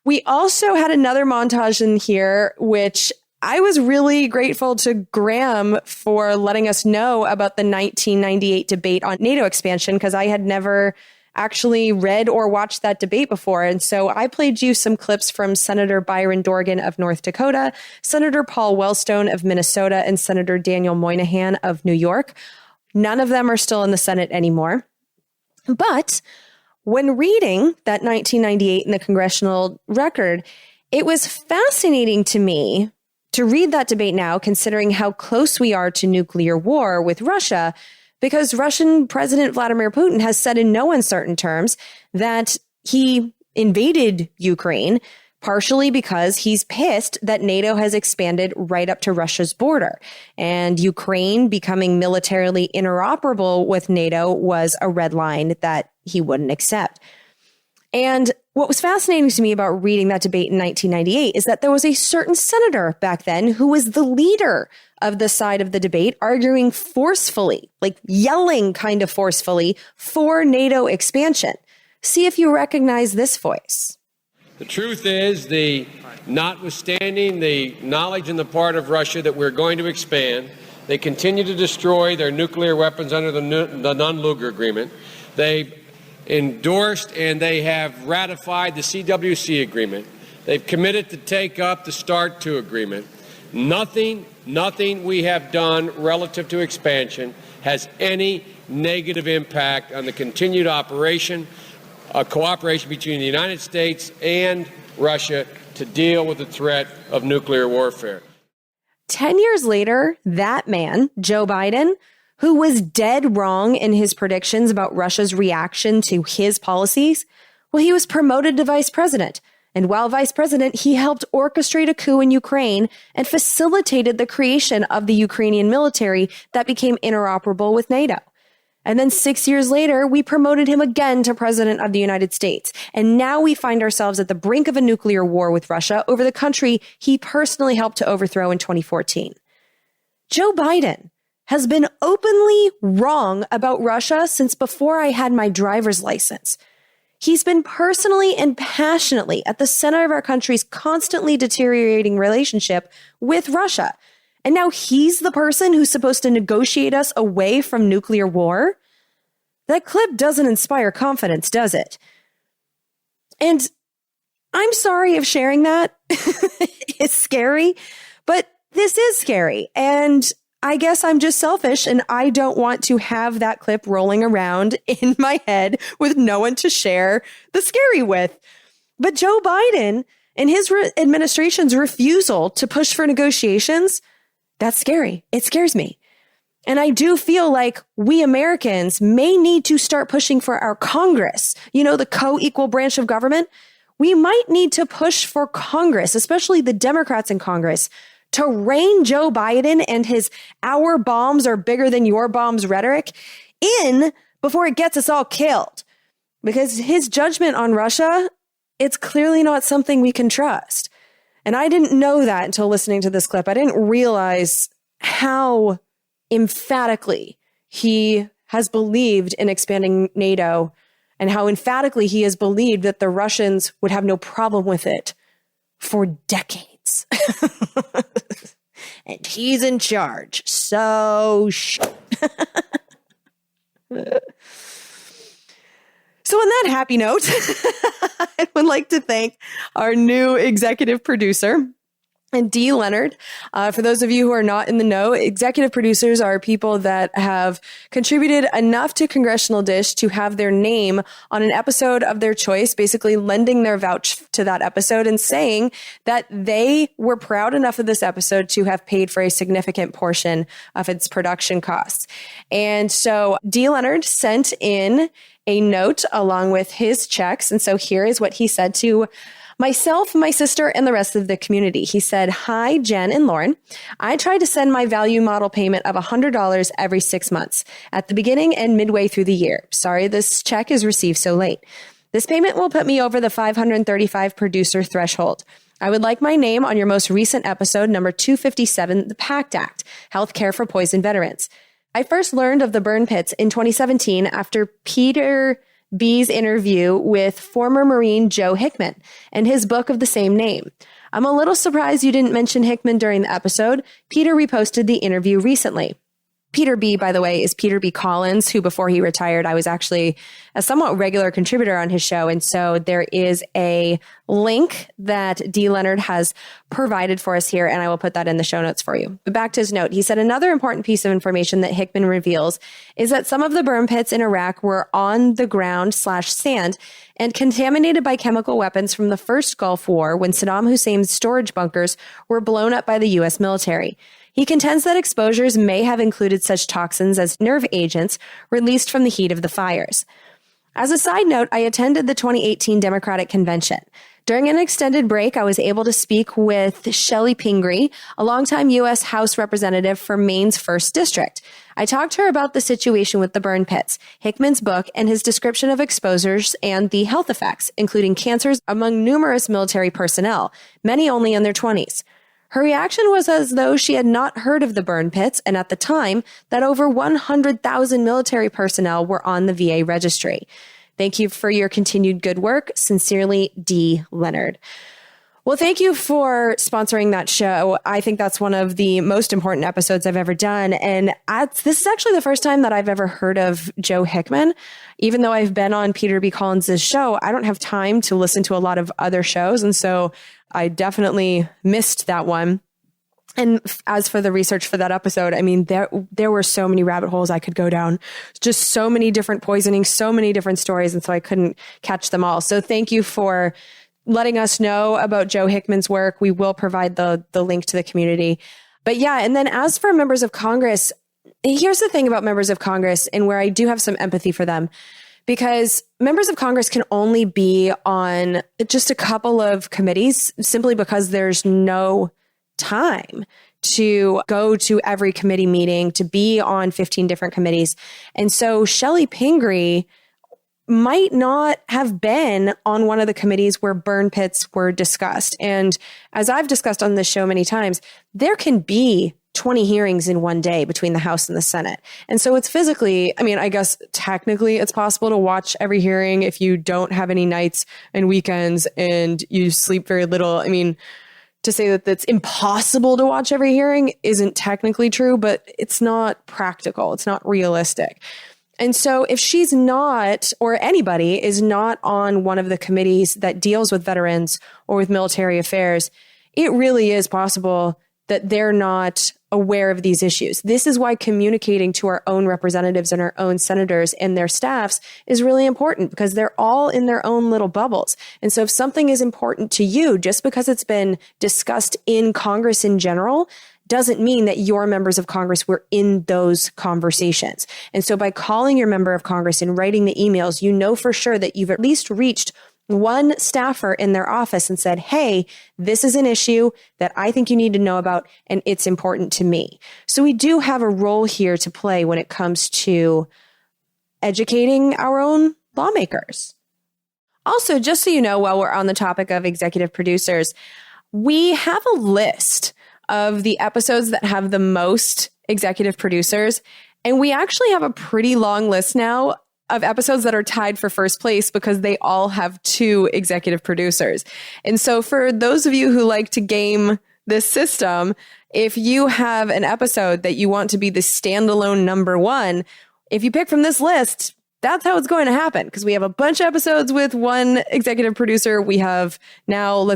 We also had another montage in here, which I was really grateful to Graham for letting us know about the 1998 debate on NATO expansion, because I had never actually read or watched that debate before. And so I played you some clips from Senator Byron Dorgan of North Dakota, Senator Paul Wellstone of Minnesota, and Senator Daniel Moynihan of New York. None of them are still in the Senate anymore. But when reading that 1998 in the congressional record, it was fascinating to me to read that debate now, considering how close we are to nuclear war with Russia, because Russian President Vladimir Putin has said in no uncertain terms that he invaded Ukraine partially because he's pissed that NATO has expanded right up to Russia's border. And Ukraine becoming militarily interoperable with NATO was a red line that he wouldn't accept. And what was fascinating to me about reading that debate in 1998 is that there was a certain senator back then who was the leader of the side of the debate, arguing forcefully, like yelling kind of forcefully, for NATO expansion. See if you recognize this voice. The truth is, notwithstanding the knowledge on the part of Russia that we're going to expand, they continue to destroy their nuclear weapons under the non-Lugar agreement. They endorsed and they have ratified the CWC agreement. They've committed to take up the START II agreement. Nothing we have done relative to expansion has any negative impact on the continued cooperation between the United States and Russia to deal with the threat of nuclear warfare. 10 years later, that man, Joe Biden, who was dead wrong in his predictions about Russia's reaction to his policies, well, he was promoted to vice president. And while vice president, he helped orchestrate a coup in Ukraine and facilitated the creation of the Ukrainian military that became interoperable with NATO. And then 6 years later, we promoted him again to president of the United States. And now we find ourselves at the brink of a nuclear war with Russia over the country he personally helped to overthrow in 2014. Joe Biden has been openly wrong about Russia since before I had my driver's license. He's been personally and passionately at the center of our country's constantly deteriorating relationship with Russia. And now he's the person who's supposed to negotiate us away from nuclear war? That clip doesn't inspire confidence, does it? And I'm sorry if sharing that is scary, but this is scary. And I guess I'm just selfish and I don't want to have that clip rolling around in my head with no one to share the scary with. But Joe Biden and his administration's refusal to push for negotiations, that's scary. It scares me. And I do feel like we Americans may need to start pushing for our Congress, the co-equal branch of government. We might need to push for Congress, especially the Democrats in Congress, to rein Joe Biden and his "our bombs are bigger than your bombs" rhetoric in before it gets us all killed. Because his judgment on Russia, it's clearly not something we can trust. And I didn't know that until listening to this clip. I didn't realize how emphatically he has believed in expanding NATO and how emphatically he has believed that the Russians would have no problem with it for decades. And he's in charge. So So on that happy note, I would like to thank our new executive producer, Dee Leonard. For those of you who are not in the know, executive producers are people that have contributed enough to Congressional Dish to have their name on an episode of their choice, basically lending their vouch to that episode and saying that they were proud enough of this episode to have paid for a significant portion of its production costs. And so Dee Leonard sent in a note along with his checks. And so here is what he said to myself, my sister, and the rest of the community. He said, "Hi, Jen and Lauren. I tried to send my value model payment of $100 every 6 months at the beginning and midway through the year. Sorry, this check is received so late. This payment will put me over the 535 producer threshold. I would like my name on your most recent episode, number 257, The PACT Act, Healthcare for Poison Veterans. I first learned of the burn pits in 2017 after Peter B's interview with former Marine Joe Hickman and his book of the same name. I'm a little surprised you didn't mention Hickman during the episode. Peter reposted the interview recently. Peter B, by the way, is Peter B. Collins, who before he retired, I was actually a somewhat regular contributor on his show. And so there is a link that D. Leonard has provided for us here, and I will put that in the show notes for you. But back to his note, he said another important piece of information that Hickman reveals is that some of the burn pits in Iraq were on the ground/sand and contaminated by chemical weapons from the first Gulf War when Saddam Hussein's storage bunkers were blown up by the U.S. military. He contends that exposures may have included such toxins as nerve agents released from the heat of the fires. As a side note, I attended the 2018 Democratic Convention. During an extended break, I was able to speak with Shelley Pingree, a longtime U.S. House representative for Maine's 1st District. I talked to her about the situation with the burn pits, Hickman's book, and his description of exposures and the health effects, including cancers among numerous military personnel, many only in their 20s. Her reaction was as though she had not heard of the burn pits, and at the time, that over 100,000 military personnel were on the VA registry. Thank you for your continued good work. Sincerely, D. Leonard. Well, thank you for sponsoring that show. I think that's one of the most important episodes I've ever done. And this is actually the first time that I've ever heard of Joe Hickman. Even though I've been on Peter B. Collins' show, I don't have time to listen to a lot of other shows. And so I definitely missed that one. And as for the research for that episode, I mean, there were so many rabbit holes I could go down, just so many different poisonings, so many different stories. And so I couldn't catch them all. So thank you for letting us know about Joe Hickman's work. We will provide the link to the community. But yeah, and then as for members of Congress, here's the thing about members of Congress and where I do have some empathy for them, because members of Congress can only be on just a couple of committees simply because there's no time to go to every committee meeting, to be on 15 different committees. And so Shelley Pingree might not have been on one of the committees where burn pits were discussed. And as I've discussed on this show many times, there can be 20 hearings in one day between the House and the Senate. And so it's physically, I mean, I guess technically it's possible to watch every hearing if you don't have any nights and weekends and you sleep very little. I mean, to say that it's impossible to watch every hearing isn't technically true, but it's not practical. It's not realistic. And so if she's not, or anybody is not on one of the committees that deals with veterans or with military affairs, it really is possible that they're not aware of these issues. This is why communicating to our own representatives and our own senators and their staffs is really important, because they're all in their own little bubbles. And so if something is important to you, just because it's been discussed in Congress in general, doesn't mean that your members of Congress were in those conversations. And so by calling your member of Congress and writing the emails, you know for sure that you've at least reached one staffer in their office and said, hey, this is an issue that I think you need to know about, and it's important to me. So we do have a role here to play when it comes to educating our own lawmakers. Also, just so you know, while we're on the topic of executive producers, we have a list of the episodes that have the most executive producers, and we actually have a pretty long list now of episodes that are tied for first place because they all have 2 executive producers. And so for those of you who like to game this system, if you have an episode that you want to be the standalone number 1, if you pick from this list, that's how it's going to happen, because we have a bunch of episodes with 1 executive producer. We have now,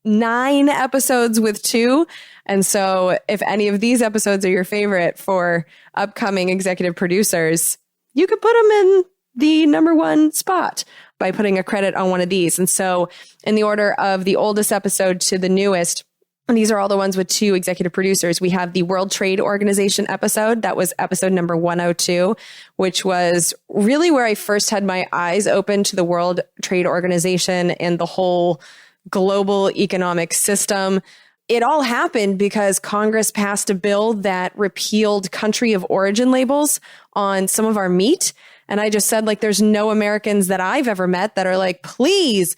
9 episodes with 2. And so if any of these episodes are your favorite for upcoming executive producers, you could put them in the number 1 spot by putting a credit on one of these. And so in the order of the oldest episode to the newest, and these are all the ones with 2 executive producers, we have the World Trade Organization episode. That was episode number 102, which was really where I first had my eyes open to the World Trade Organization and the whole global economic system. It all happened because Congress passed a bill that repealed country of origin labels on some of our meat. And I just said, there's no Americans that I've ever met that are like, please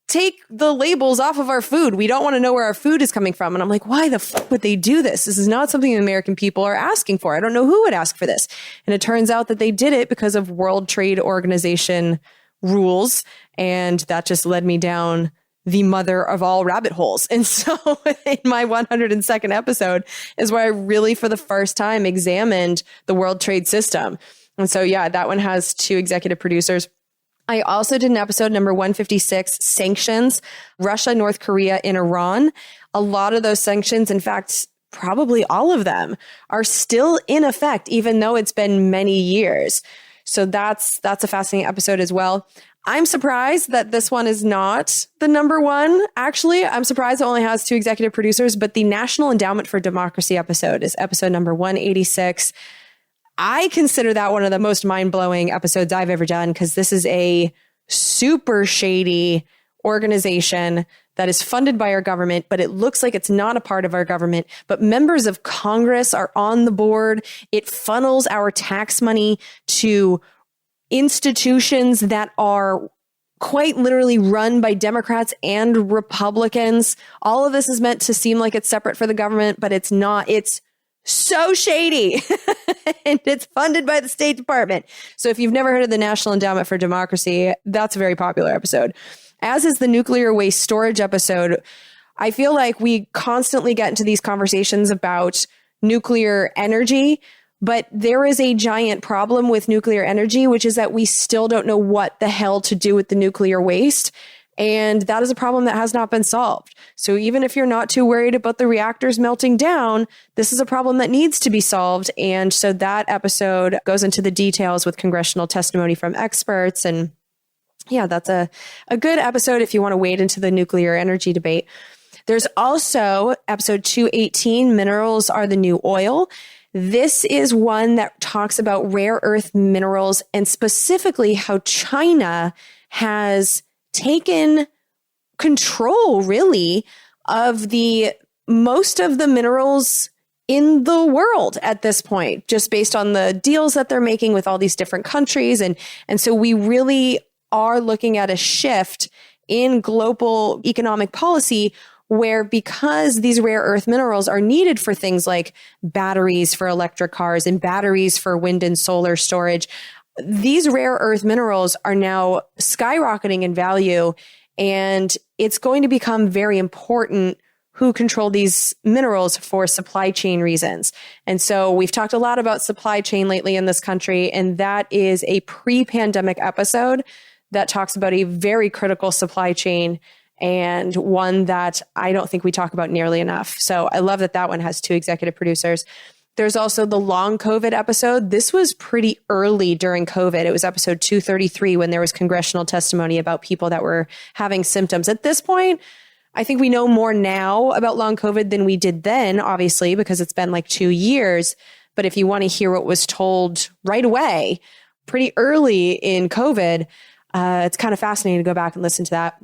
take the labels off of our food. We don't want to know where our food is coming from. And I'm like, why the fuck would they do this? This is not something the American people are asking for. I don't know who would ask for this. And it turns out that they did it because of World Trade Organization rules. And that just led me down the mother of all rabbit holes. And so in my 102nd episode is where I really, for the first time, examined the World Trade System. And so, yeah, that one has 2 executive producers. I also did an episode, number 156, sanctions, Russia, North Korea, and Iran. A lot of those sanctions, in fact, probably all of them, are still in effect, even though it's been many years. So that's a fascinating episode as well. I'm surprised that this one is not the number one. Actually, I'm surprised it only has 2 executive producers, but the National Endowment for Democracy episode is episode number 186. I consider that one of the most mind-blowing episodes I've ever done, because this is a super shady organization that is funded by our government, but it looks like it's not a part of our government. But members of Congress are on the board. It funnels our tax money to institutions that are quite literally run by Democrats and Republicans. All of this is meant to seem like it's separate for the government, but it's not. It's so shady. And it's funded by the State Department. So if you've never heard of the National Endowment for Democracy, that's a very popular episode. As is the nuclear waste storage episode. I feel like we constantly get into these conversations about nuclear energy, but there is a giant problem with nuclear energy, which is that we still don't know what the hell to do with the nuclear waste. And that is a problem that has not been solved. So even if you're not too worried about the reactors melting down, this is a problem that needs to be solved. And so that episode goes into the details with congressional testimony from experts. And yeah, that's a good episode if you want to wade into the nuclear energy debate. There's also episode 218, Minerals Are the New Oil. This is one that talks about rare earth minerals and specifically how China has taken control, really, of the most of the minerals in the world at this point, just based on the deals that they're making with all these different countries. And so we really are looking at a shift in global economic policy where, because these rare earth minerals are needed for things like batteries for electric cars and batteries for wind and solar storage, these rare earth minerals are now skyrocketing in value, and it's going to become very important who control these minerals for supply chain reasons. And so we've talked a lot about supply chain lately in this country, and that is a pre-pandemic episode that talks about a very critical supply chain, and one that I don't think we talk about nearly enough. So I love that that one has 2 executive producers. There's also the long COVID episode. This was pretty early during COVID. It was episode 233 when there was congressional testimony about people that were having symptoms. At this point, I think we know more now about long COVID than we did then, obviously, because it's been like 2 years. But if you want to hear what was told right away, pretty early in COVID, it's kind of fascinating to go back and listen to that.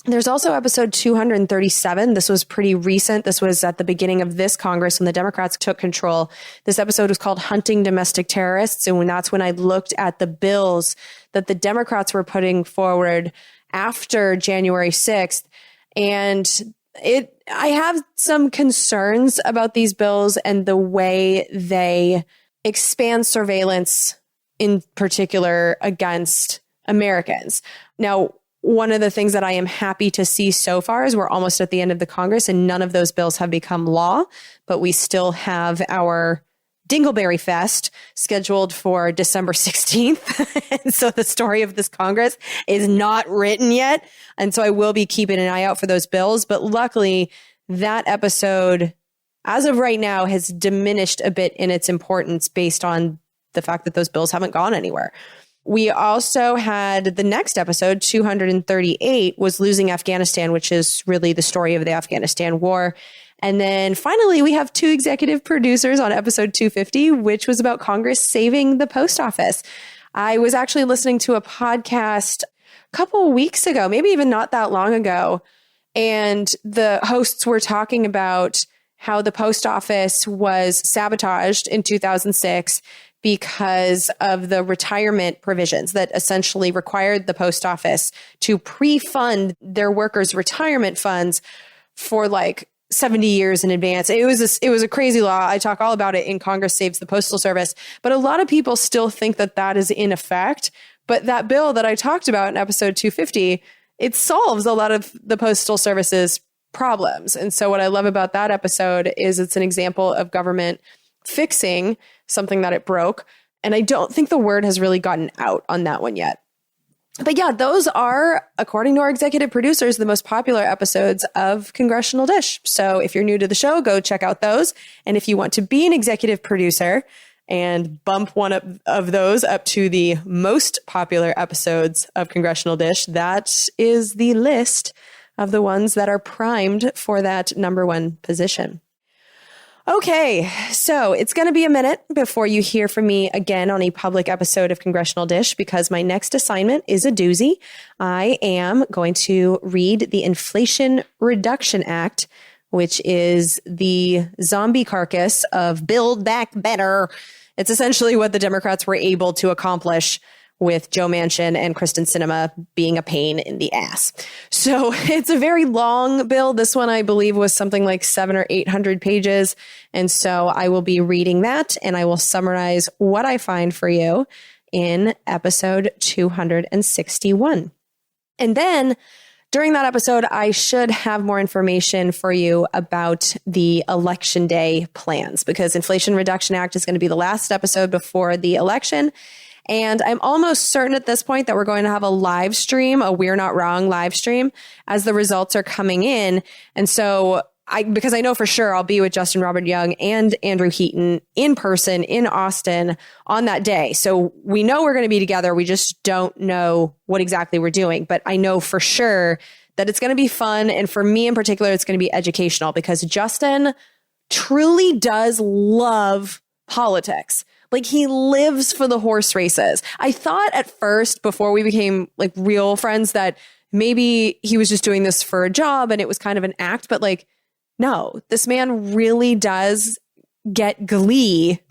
There's also episode 237. This was pretty recent. This was at the beginning of this Congress when the Democrats took control. This episode was called Hunting Domestic Terrorists. And that's when I looked at the bills that the Democrats were putting forward after January 6th. And I have some concerns about these bills and the way they expand surveillance, in particular against Americans. Now, one of the things that I am happy to see so far is we're almost at the end of the Congress and none of those bills have become law, but we still have our Dingleberry Fest scheduled for December 16th. And so the story of this Congress is not written yet. And so I will be keeping an eye out for those bills. But luckily, that episode, as of right now, has diminished a bit in its importance based on the fact that those bills haven't gone anywhere. We also had the next episode, 238, was Losing Afghanistan, which is really the story of the Afghanistan war. And then finally, we have 2 executive producers on episode 250, which was about Congress saving the post office. I was actually listening to a podcast a couple of weeks ago, maybe even not that long ago, and the hosts were talking about how the post office was sabotaged in 2006 because of the retirement provisions that essentially required the post office to pre-fund their workers' retirement funds for like 70 years in advance. It was a crazy law. I talk all about it in Congress Saves the Postal Service, but a lot of people still think that that is in effect. But that bill that I talked about in episode 250 it solves a lot of the Postal Service's problems. And so what I love about that episode is it's an example of government fixing something that it broke. And I don't think the word has really gotten out on that one yet. But yeah, those are, according to our executive producers, the most popular episodes of Congressional Dish. So if you're new to the show, go check out those. And if you want to be an executive producer and bump one of those up to the most popular episodes of Congressional Dish, that is the list of the ones that are primed for that number one position. Okay, so it's going to be a minute before you hear from me again on a public episode of Congressional Dish because my next assignment is a doozy. I am going to read the Inflation Reduction Act, which is the zombie carcass of Build Back Better. It's essentially what the Democrats were able to accomplish with Joe Manchin and Kristen Sinema being a pain in the ass. So it's a very long bill. This one, I believe, was something like 700 or 800 pages. And so I will be reading that and I will summarize what I find for you in episode 261. And then during that episode, I should have more information for you about the election day plans because Inflation Reduction Act is going to be the last episode before the election. And I'm almost certain at this point that we're going to have a live stream, a We're Not Wrong live stream as the results are coming in. And so because I know for sure I'll be with Justin Robert Young and Andrew Heaton in person in Austin on that day. So we know we're going to be together. We just don't know what exactly we're doing. But I know for sure that it's going to be fun. And for me in particular, it's going to be educational because Justin truly does love politics. Like he lives for the horse races. I thought at first before we became like real friends that maybe he was just doing this for a job and it was kind of an act, but like, no, this man really does get glee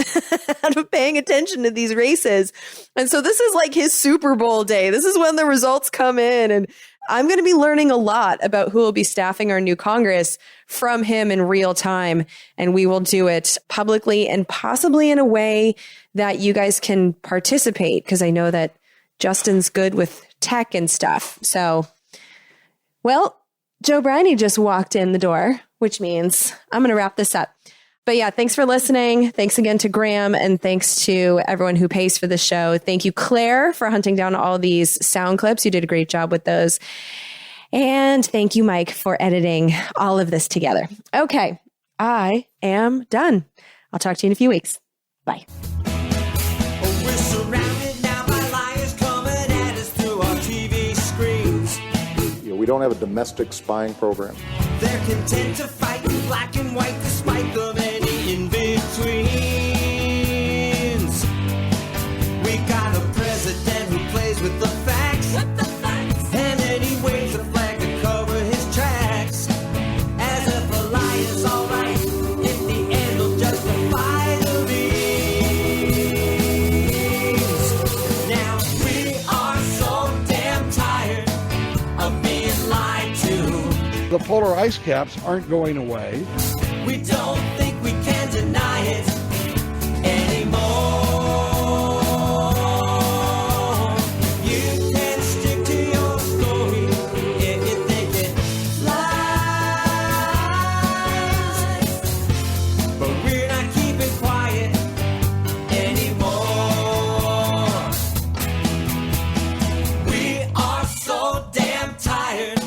out of paying attention to these races. And so this is like his Super Bowl day. This is when the results come in. And I'm going to be learning a lot about who will be staffing our new Congress from him in real time. And we will do it publicly and possibly in a way that you guys can participate because I know that Justin's good with tech and stuff. So, well, Joe Briney just walked in the door, which means I'm going to wrap this up. But yeah, thanks for listening. Thanks again to Graham and thanks to everyone who pays for the show. Thank you, Claire, for hunting down all these sound clips. You did a great job with those. And thank you, Mike, for editing all of this together. Okay, I am done. I'll talk to you in a few weeks. Bye. We're surrounded now by liars coming at us through our TV screens. We don't have a domestic spying program. They're content to fight in black and white despite of any in-betweens. We got a president who plays with the facts. And then he waves a flag to cover his tracks. As if a lie is alright, in the end he'll justify the means. Now we are so damn tired of being lied to. The polar ice caps aren't going away. We don't think we can deny it anymore. You can stick to your story if you think it flies. But we're not keeping quiet anymore. We are so damn tired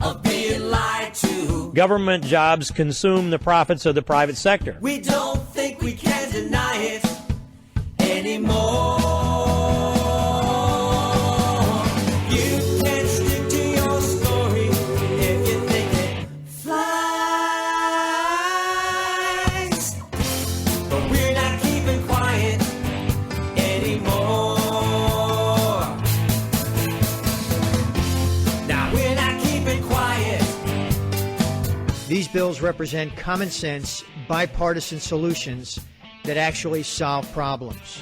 of being lied to. Government jobs consume the profits of the private sector. We don't think we can deny it anymore. You can stick to your story if you think it flies. But we're not keeping quiet anymore. Now we're not keeping quiet. These bills represent common sense, bipartisan solutions that actually solve problems.